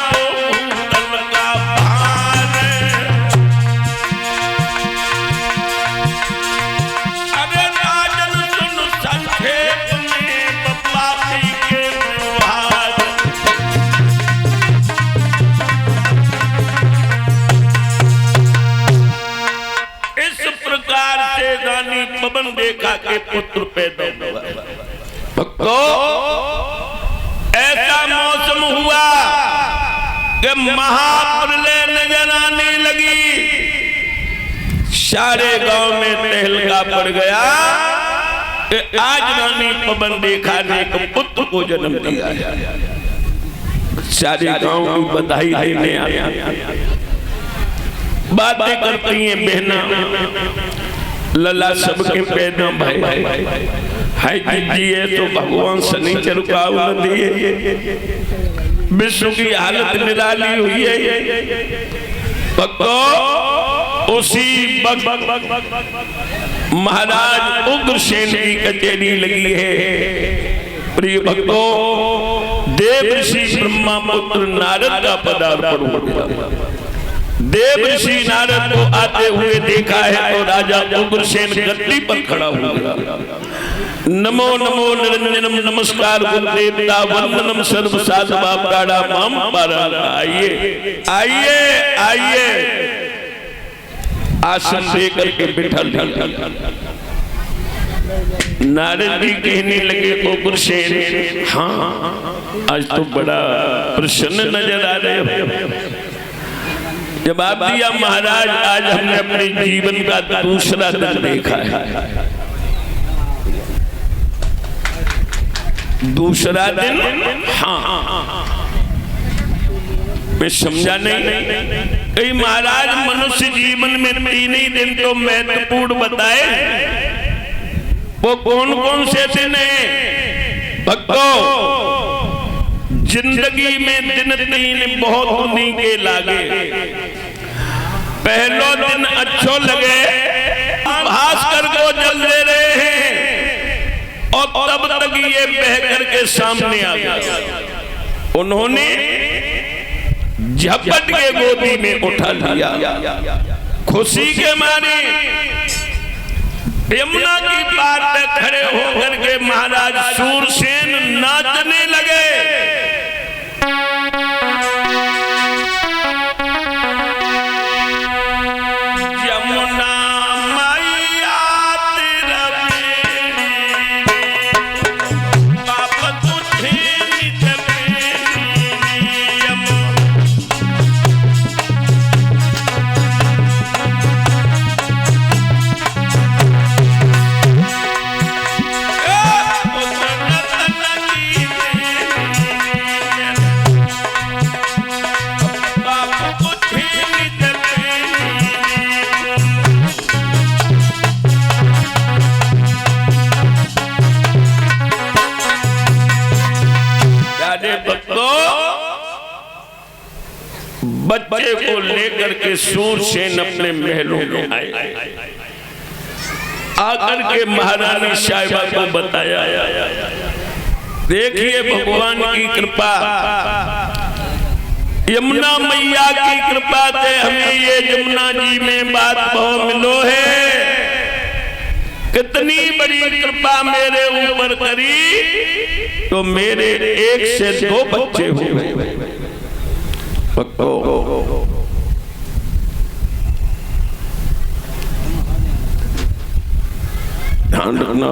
भूतल का भार, अरे राजन सुन संक्षेप में पापी के व्यवहार। इस प्रकार से रानी पवन रेखा के पुत्र पैदा हुआ। भक्तों, ऐसा मौसम हुआ कि महाप्रलय नजर आने लगी, सारे गांव में तहलका पड़ गया कि आज रानी पवन रेखा ने एक पुत्र को जन्म दिया है। सारे गांव को बधाई देने आया, बातें करती हैं बहना, लला सबके पैदा भाई हाय जी है तो भगवान शनिचर का दिए, विश्व की हालत निराली हुई है। भक्तों, उसी वक्त महाराज उग्रसेन की कचेरी लगी है। प्रिय भक्तों, देव ऋषि ब्रह्मा पुत्र नारद का पदार्पण हो गया। देव ऋषि नारद को आते हुए देखा है तो राजा उग्रसेन गद्दी पर खड़ा हो गया। नमो नमो निरंजनम नमस्कार गुरुदेवता वंदनम सर्व साधवा प्राणाम पारण। आइए आइए आइए, आसन लेकर के बिठा लिया। नारद जी कहने लगे उग्रसेन, हाँ आज तो बड़ा प्रसन्न नजर आ रहे हो। जवाब दिया, महाराज आज हमने अपने जीवन का दूसरा दिन देखा है। दूसरा दिन? हाँ, मैं समझा नहीं। कई महाराज मनुष्य जीवन में 3 ही दिन तो महत्वपूर्ण बताए, वो कौन कौन से दिन है भक्तों? जिंदगी में दिन 3 बहुत उन्हीं के लागे। पहलो दिन अच्छो लगे, भास्कर को जल दे रहे हैं और तब तक ये बह करके सामने आ गया। उन्होंने झपट के गोदी में उठा लिया, खुशी के मारे यमुना की पार पे खड़े होकर के महाराज सूरसेन नाचने लगे। यमुना मैया तेरा पाप तुझे बच्चे को लेकर के सूरसेन अपने महलों में आए। आकर के महारानी साहिबा को बताया, देखिए भगवान की कृपा, यमुना मैया की कृपा से हमें ये यमुना जी में बात बहुत मिलो है। कितनी बड़ी कृपा मेरे ऊपर करी तो मेरे 1 से 2 बच्चे हुए। ध्यान रखना,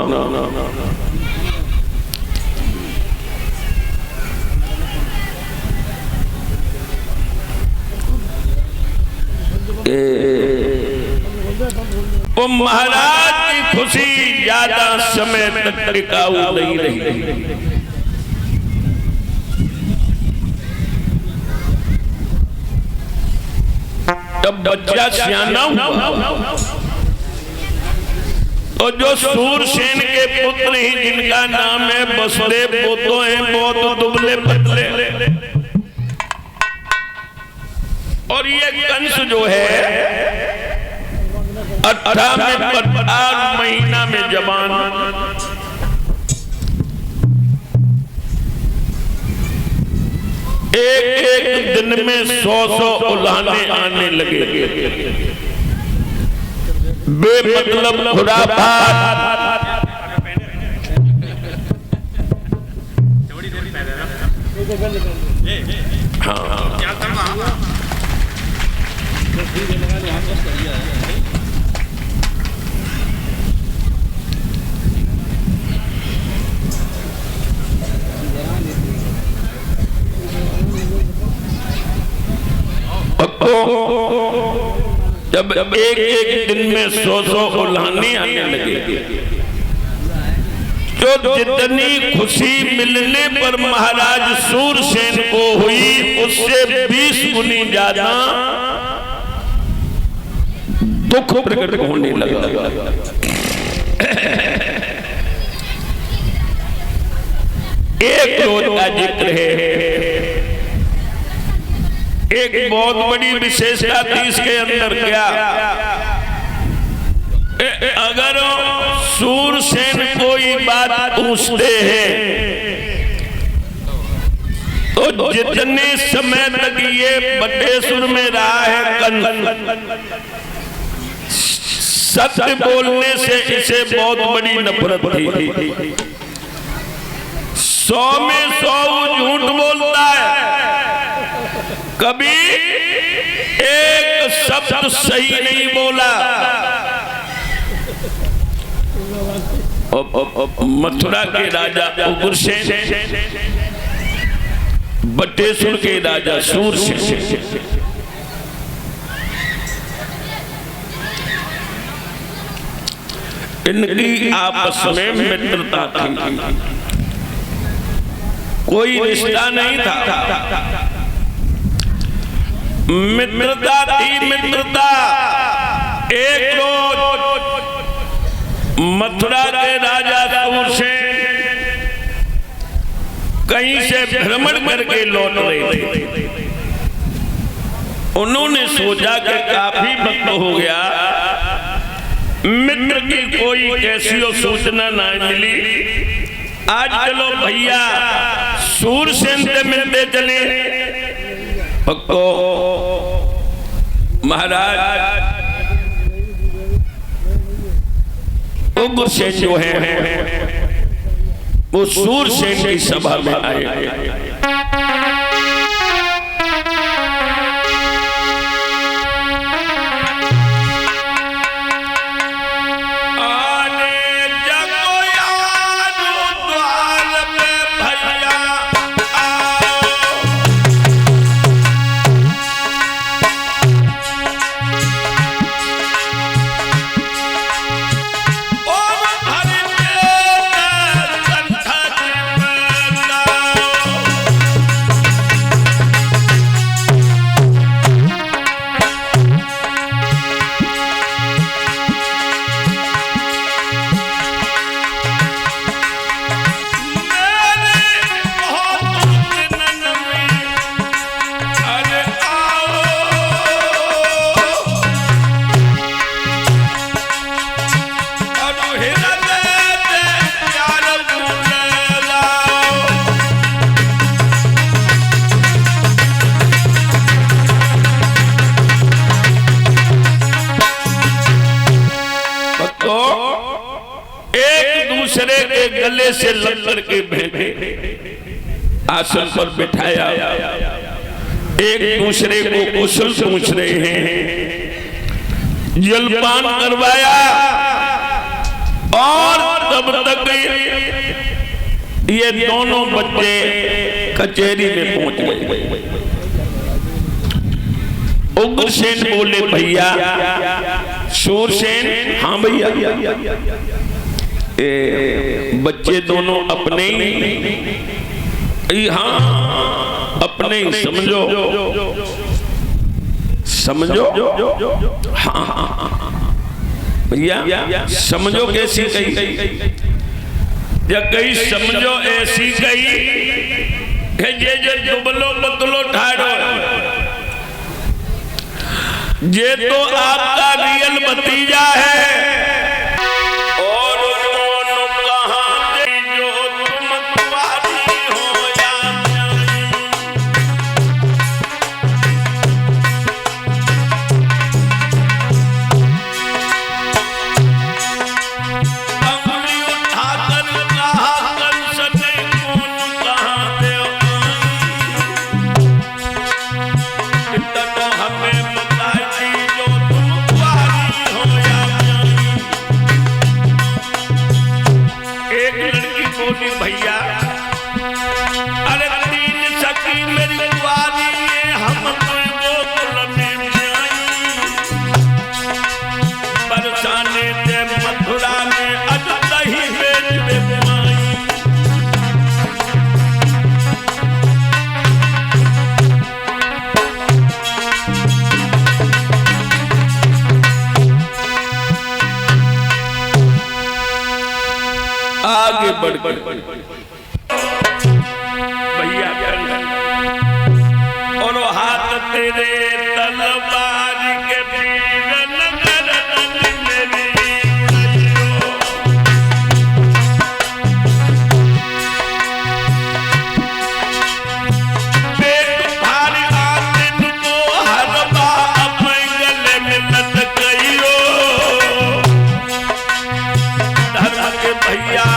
वो महाराज की खुशी ज्यादा समय तक टिकाऊ नहीं रही। जब बच्चा सियाना हुआ तो जो सूरसेन के पुत्र ही जिनका नाम है वसुदेव, वो तो हैं बहुत दुबले पतले, और ये कंस जो है 18 महीना में जवान। एक दिन में 100 उल्हाने आने लगे, बेमतलब खुराफात। जब एक दिन में 100 उल्हाने आने लगे, तो जितनी खुशी मिलने पर महाराज सूरसेन को हुई उससे 20 गुनी ज्यादा दुख प्रकट होने लगा। एक रोज का जिक्र है, एक बहुत बड़ी विशेषता थी इसके अंदर। क्या अगर सूरसेन कोई बात पूछते हैं तो जितने समय तक ये बटेश्वर में रहा है कंस, सत्य बोलने से इसे बहुत बड़ी नफरत थी। 100 में 100 झूठ बोलता है, कभी एक शब्द सही नहीं बोला। मथुरा के राजा उग्रसेन, बटेश्वर के राजा सूरसेन, इनकी आपस में मित्रता थी, कोई रिश्ता नहीं था। मित्रता थी मित्रता। एक रोज मथुरा के राजा सूरसेन कहीं से भ्रमण करके लौट रहे थे। उन्होंने सोचा कि काफी वक्त हो गया, मित्र की कोई कैसी सूचना ना मिली, आज चलो भैया सूरसेन से मिलते चले। पक्को महाराज उग्रसेन जो है वो सूरसेन की सभा में आए। गले से लड़ के बैठे आसन पर बिठाया, एक दूसरे को कुशल पूछ रहे हैं, जलपान करवाया और तब तक ये दोनों बच्चे कचहरी में पहुंच गए। उग्रसेन बोले भैया, सूरसेन हाँ भैया, बच्चे दोनों अपने ही, हाँ अपने ही समझो समझो, हाँ भैया समझो कैसी कही, या कहीं समझो ऐसी कही कि जे दुबलो पतलो ठाड़ो, ये तो आपका रियल भतीजा है। भैया अरे तीन सखी मेरी कुआरी हम बरसाने दे मथुरा में अज दही बेच बेमाई। आगे बढ़ भैया और हाथ तेरे तलवार के पीर नगर मेरी पेट भारी आतिन को हर बाप गले में लट गई धर्म के भैया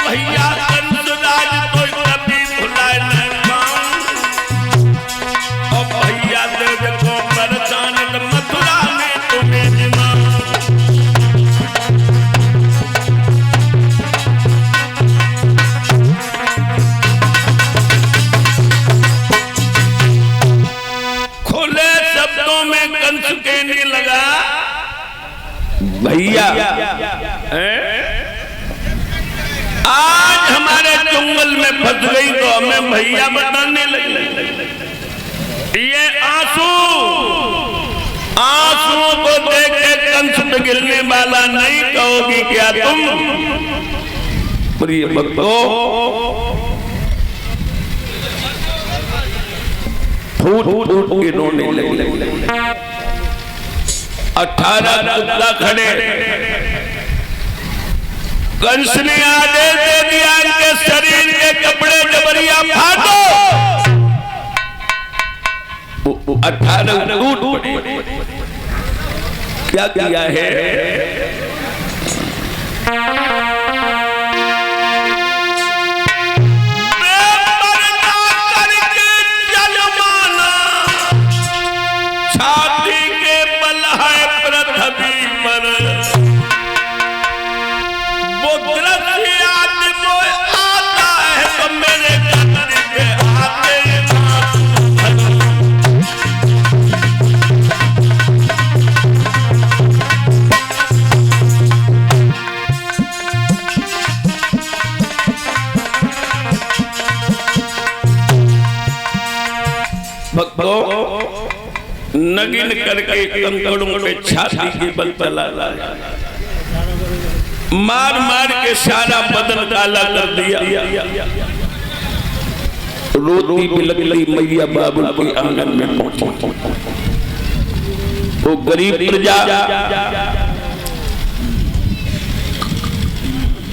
भैया कंसराज तो कभी भुलाए न पाऊं। और भैया देव को परेशान मथुरा में तुम्हें जिमा। खुले शब्दों में कंस कहने लगा, भैया आज हमारे जंगल में फंस गई तो हमें भैया बताने लगी। ये आंसुओं को देख के कंस पिघलने वाला नहीं कहोगी क्या तुम? प्रिय भक्तों, फूट फूट के रोने लगे। 18 कुत्ता खड़े। कंस ने आदेश दे दिया इनके शरीर के कपड़े जबरिया फाड़ो। 18 टूट पड़े। क्या किया है? छाती के बल है पृथ्वी पर, वो दृश्य आज वो आता है तो मेरे कंधे पे आते भक्तों, नगिन करके कंकड़ों पे छाती के बल चला, मार मार के सारा बदन काला कर दिया। रोती बिलखती मैया बाबुल के आंगन में पहुंची। वो गरीब प्रजा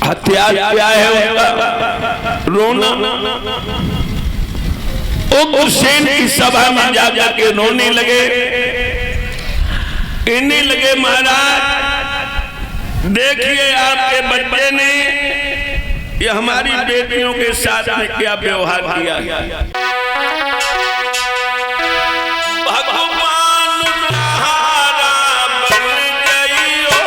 हथियार क्या है उनका? रोना। उग्रसेन की सभा में जा के रोने लगे, कहने लगे महाराज देखिए आपके बच्चे ने ये हमारी बेटियों के साथ में क्या व्यवहार किया। भगवान सहारा बन गई हो,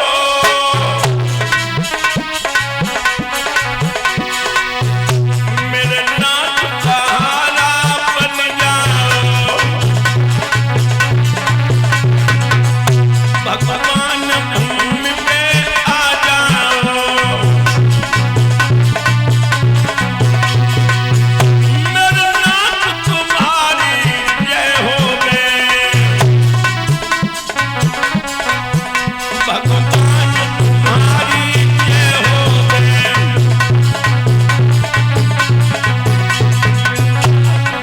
मेरे नाथ सहारा बन जाओ। भगवान भूमि पे आ जाओ, मेरे नाथ तुम्हारी जय हो गए। भगवान तुम्हारी जय हो गए।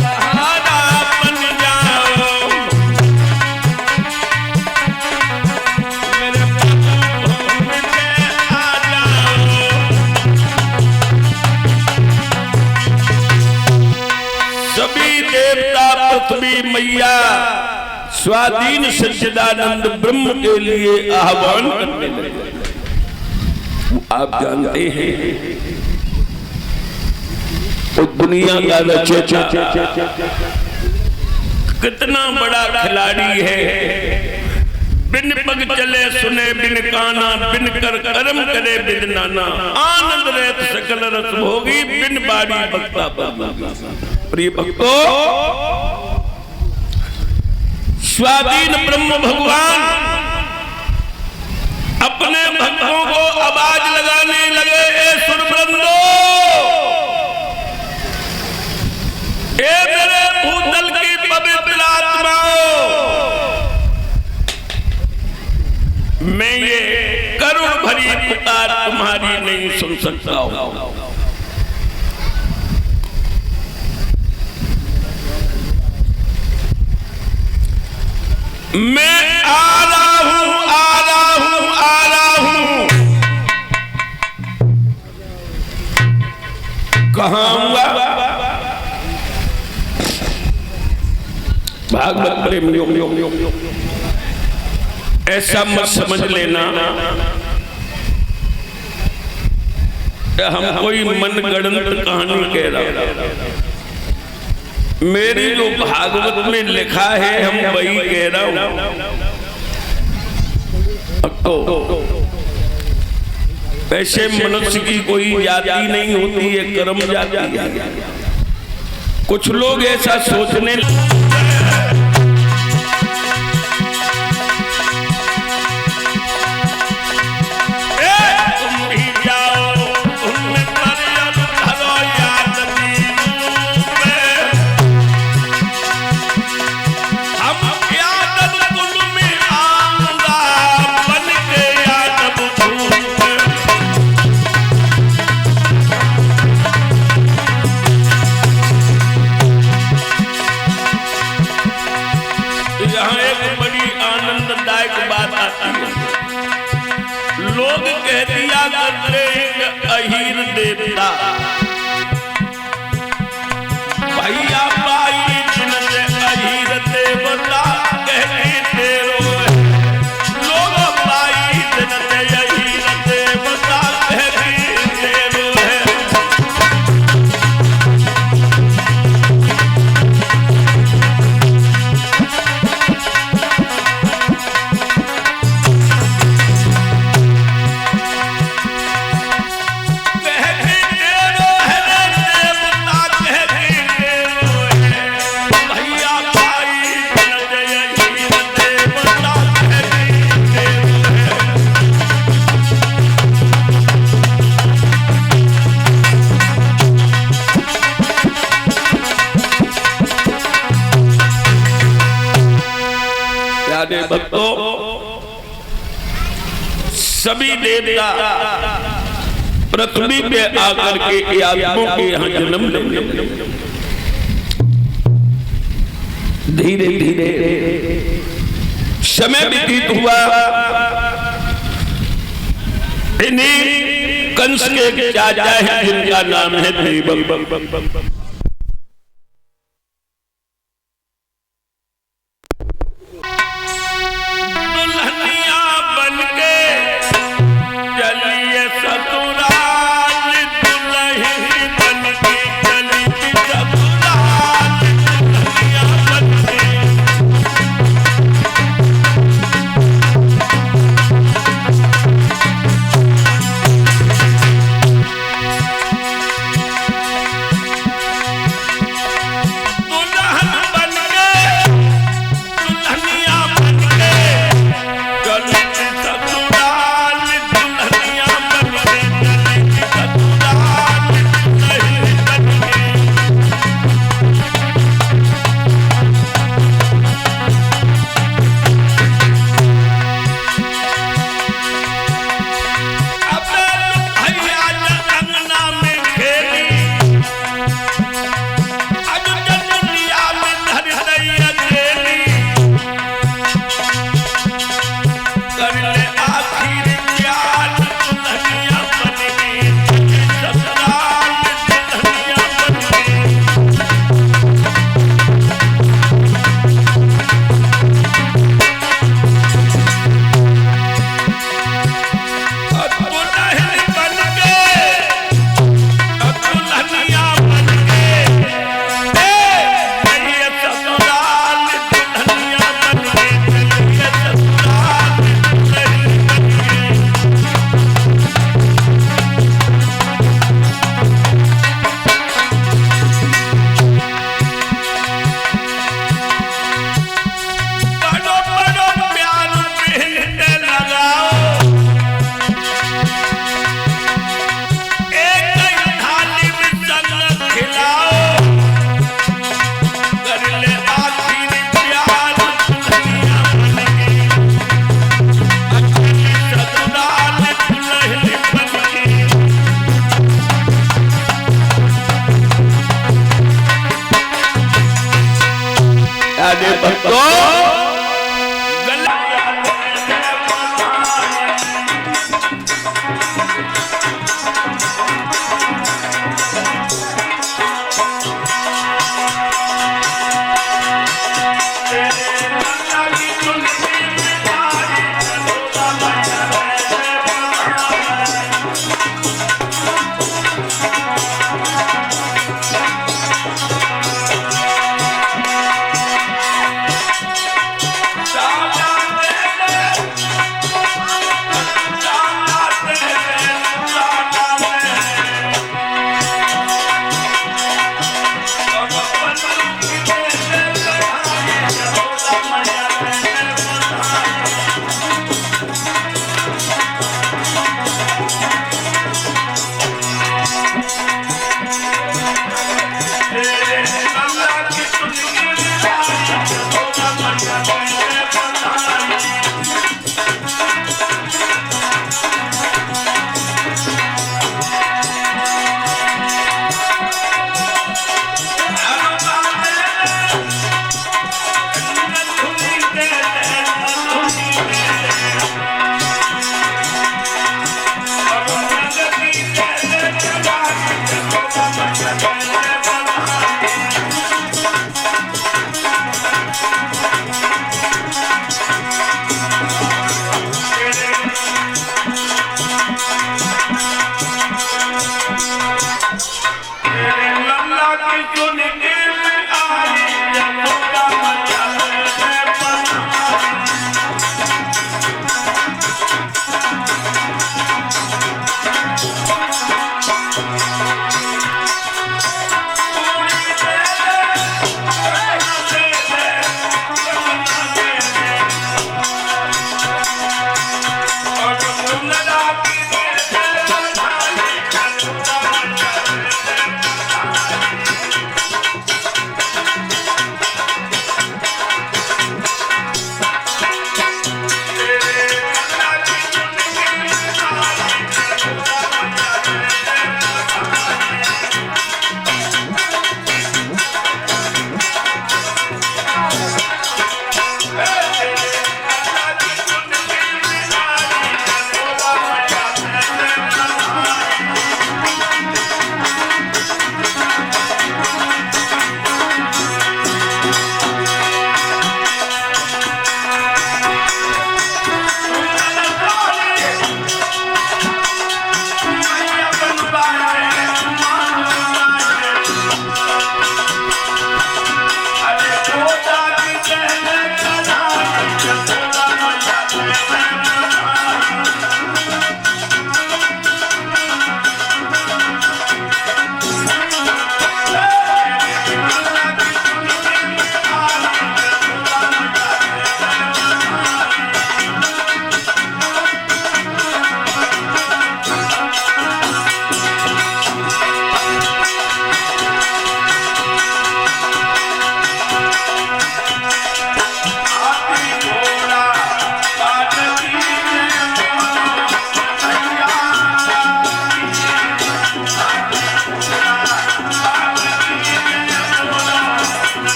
सहारा बन जाओ, मेरे भूमि पे आ जाओ। सभी देवता पृथ्वी मैया स्वाधीन सच्चिदानंद ब्रह्म के लिए आह्वान करने लगे। आप जानते हैं वो दुनिया का रचयिता कितना बड़ा खिलाड़ी है। बिन पग चले सुने बिन काना, बिन कर कर्म करे बिन नाना। आनंद रहत सकल रस भोगी, बिन बाड़ी बक्ता बरना। प्रिय भक्तों, स्वाधीन ब्रह्म भगवान अपने भक्तों को आवाज लगाने लगे, ए सुरवृंदो, ए मेरे भूतल की पवित्र आत्माओं, मैं ये करुण भरी पुकार तुम्हारी नहीं सुन सकता हूं। मैं आ रहा हूं, आ रहा हूं, आ रहा हूं। कहां हुआ? भागवत प्रेमियों, ऐसा मत समझ लेना हम कोई मन गढ़ंत कहानी कह रहा, मेरी जो भागवत में लिखा है हम वही कह रहा हूं। तो ऐसे मनुष्य की कोई जाति नहीं होती है, कर्म जाति है। कुछ लोग ऐसा सोचने लोग कह दिया करते अहीर देवता भैया बाई जिनसे अहीर देवता कहते लोग बाई जिनसे अहीर देवता कहते भक्तों, सभी देवता पृथ्वी पे आकर के आत्माओं के यहाँ जन्म लेते। धीरे धीरे समय व्यतीत हुआ, इन्हीं कंस के चाचा है जिनका नाम है देवक।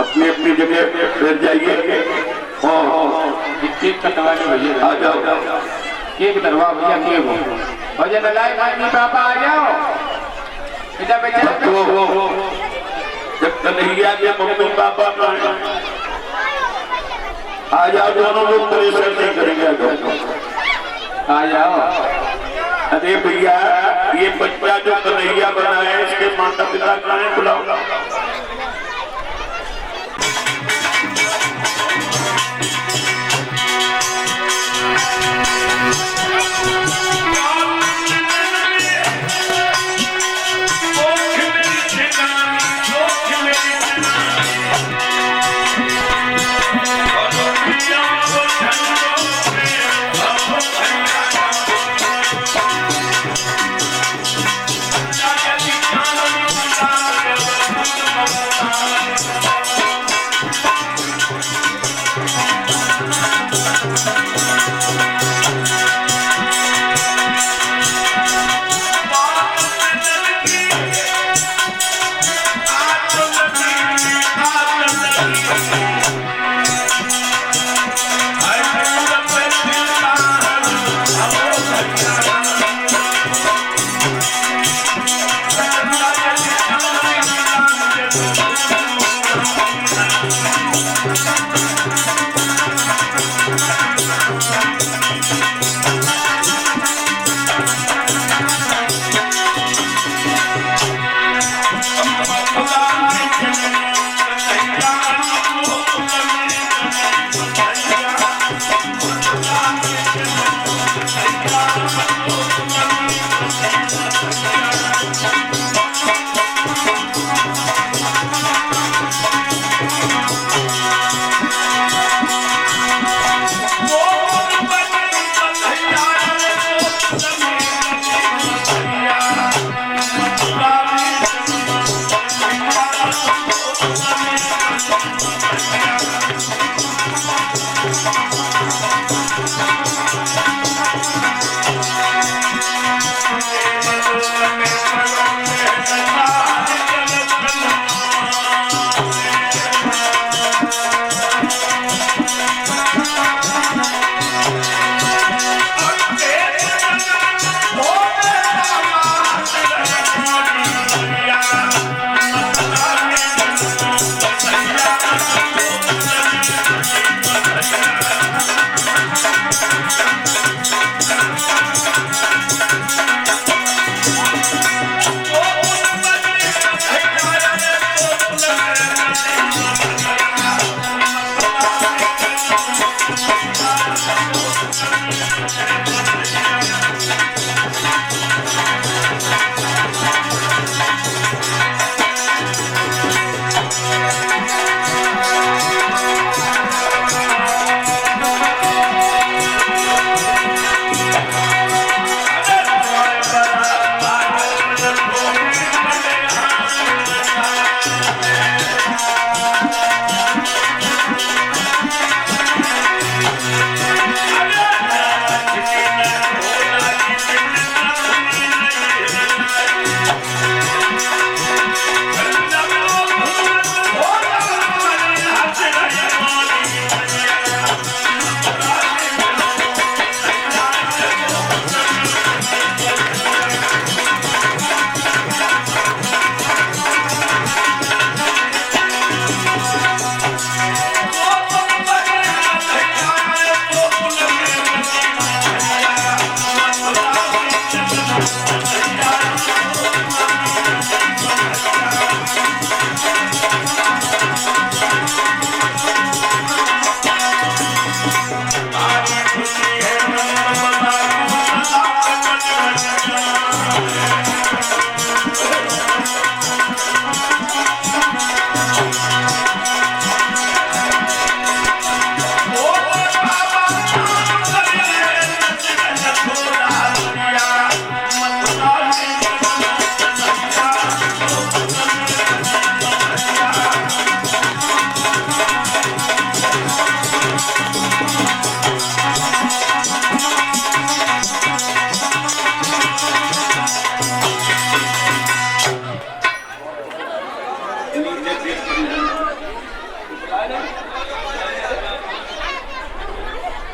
फिर जाइए केक कटवाने भैया आ जाओ केक धरवा भैया केक हो जाए नलाय भाई पापा आ जाओ बेटा बेटा जब कन्हैया के मम्मी पापा आ जाओ दोनों लोग परेशान नहीं करेंगे आ जाओ। अरे भैया ये बच्चा जो कन्हैया बना है इसके माता पिता कहाँ बुलाओ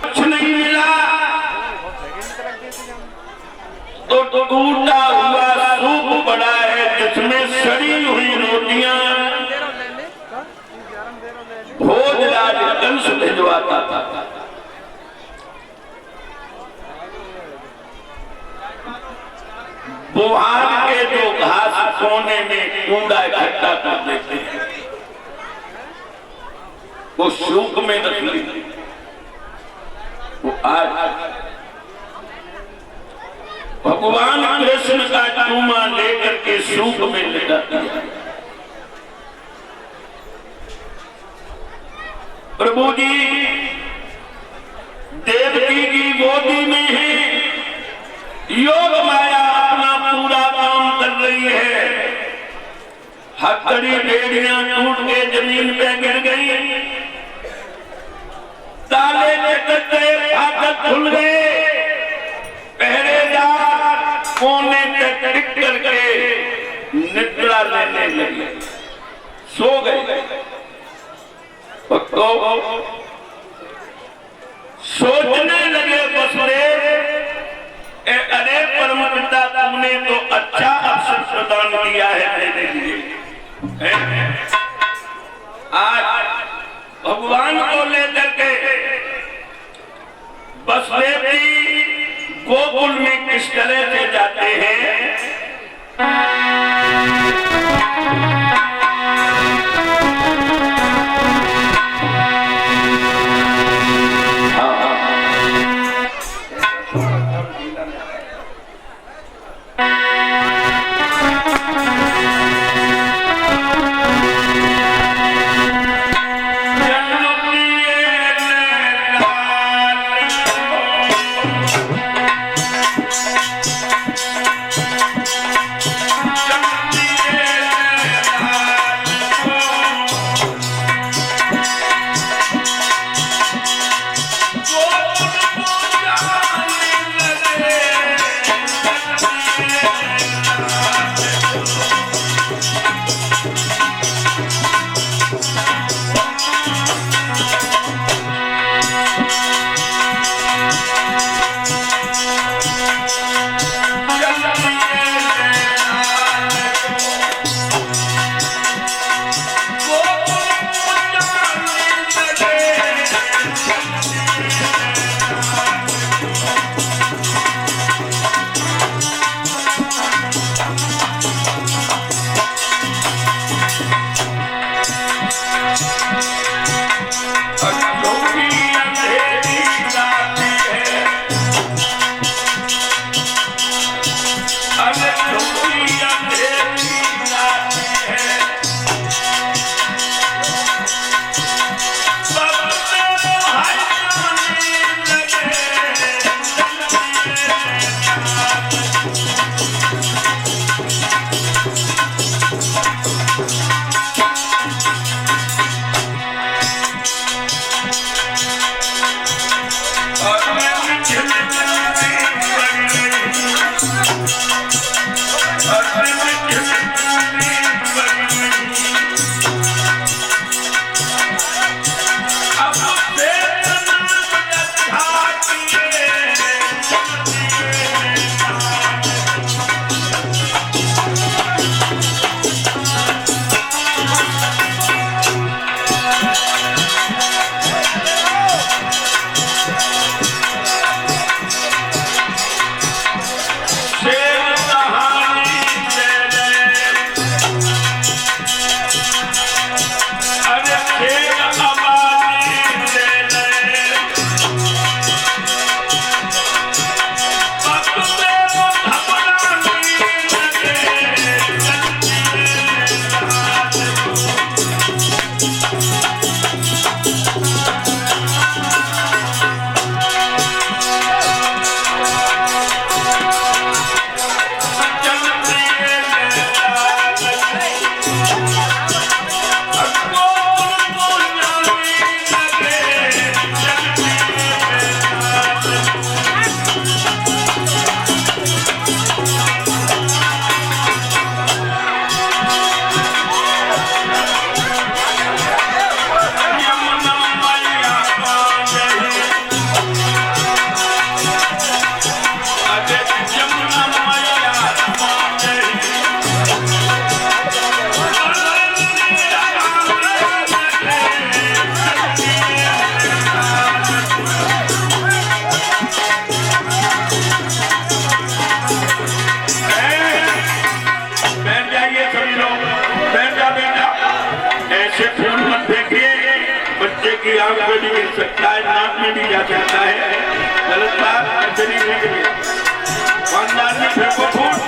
कुछ नहीं मिला तो टूटा हुआ सूप बड़ा है जिसमें सड़ी हुई रोटियां भोजराज कंस भिजवाता था। बुहार के जो घास सोने में कूड़ा इकट्ठा कर देते हैं वो सूप में रख लेते, वो आज भगवान कृष्ण का चूमा लेकर के सूप में लगा दिया। प्रभु जी देवकी की गोदी में है, योग माया अपना पूरा काम कर रही है। हथकड़ी बेड़ियां टूट के जमीन पे गिर गई, ताले लटक गए, फाटक खुल गए, पहरेदार कोने पे टिक करके निद्रा लेने लगे, सो गए। तो सोचने लगे वसुदेव, अरे परम पिता तुमने तो अच्छा अवसर प्रदान किया है मेरे लिए। आज भगवान को लेकर के वसुदेव जी गोकुल में किस तरह से जाते हैं। मत देखिए, बच्चे की आंख में भी गिर सकता है, नाक में भी जा सकता है। गलत बात ऐसे नहीं करेंगे। खानदान में फेंको फूट।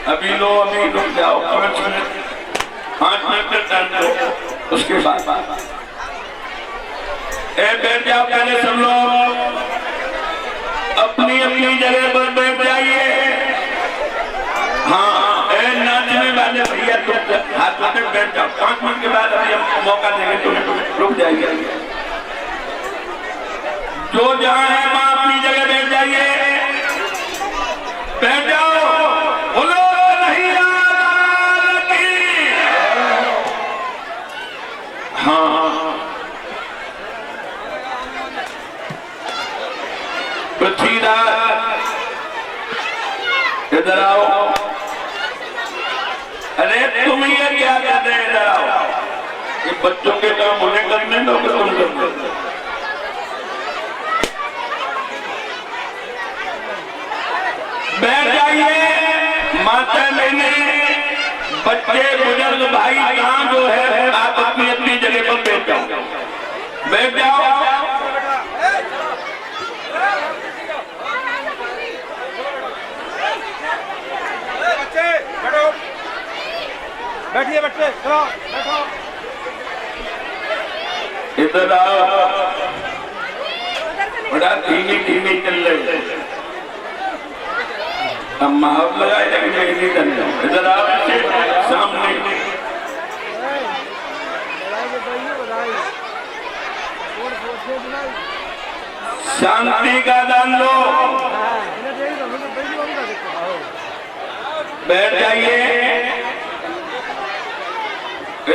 अभी लो, अभी रुक जाओ, 5 मिनट का टाइम दो, उसके बाद बैठ जाओ। पहले सब लोग अपनी अपनी जगह पर बैठ जाइए। हाँ, नाचने वाले भैया तुम हाथ में बैठ जाओ। 5 मिनट के बाद अभी हम मौका देंगे, तुम रुक जाइए। जो जहाँ है वहाँ अपनी जगह बैठ जाइए, बैठ जाओ। बोलो नहीं हाँ, पृथ्वीराज इधर आओ। अरे तुम ये क्या कहते हैं, इधर आओ। ये बच्चों के काम उन्हें करने दो, तुम करने। बैठ जाइए। माता बहने, बच्चे, बुजुर्ग, भाई कहाँ जो है, आप अपनी अपनी जगह पर बैठ जाओ, बैठ जाओ। बैठिए बच्चे, चलो बैठो। इधर आओ। बड़ा धीमी धीमी चल रही है। अब माहौल लगाए लेकिन नहीं करना। इधर आओ, सामने शांति का दान दो। बैठ जाइए।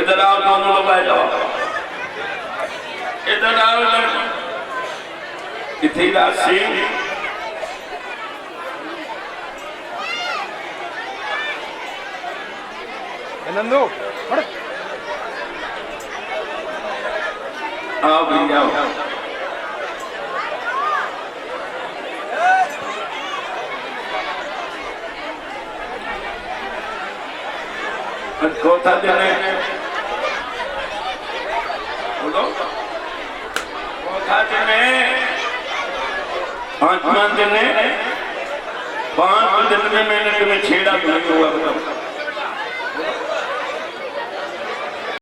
इधर आओ, दोनों लोग बैठ जाओ। इधर आओ, इधर राशि नंदू आओ भी जाओ। चौथा दिन है, बोलो। चौथा दिन है, 5वां दिन है। 5 दिन में मैंने तुम्हें छेड़ा तो नहीं हुआ।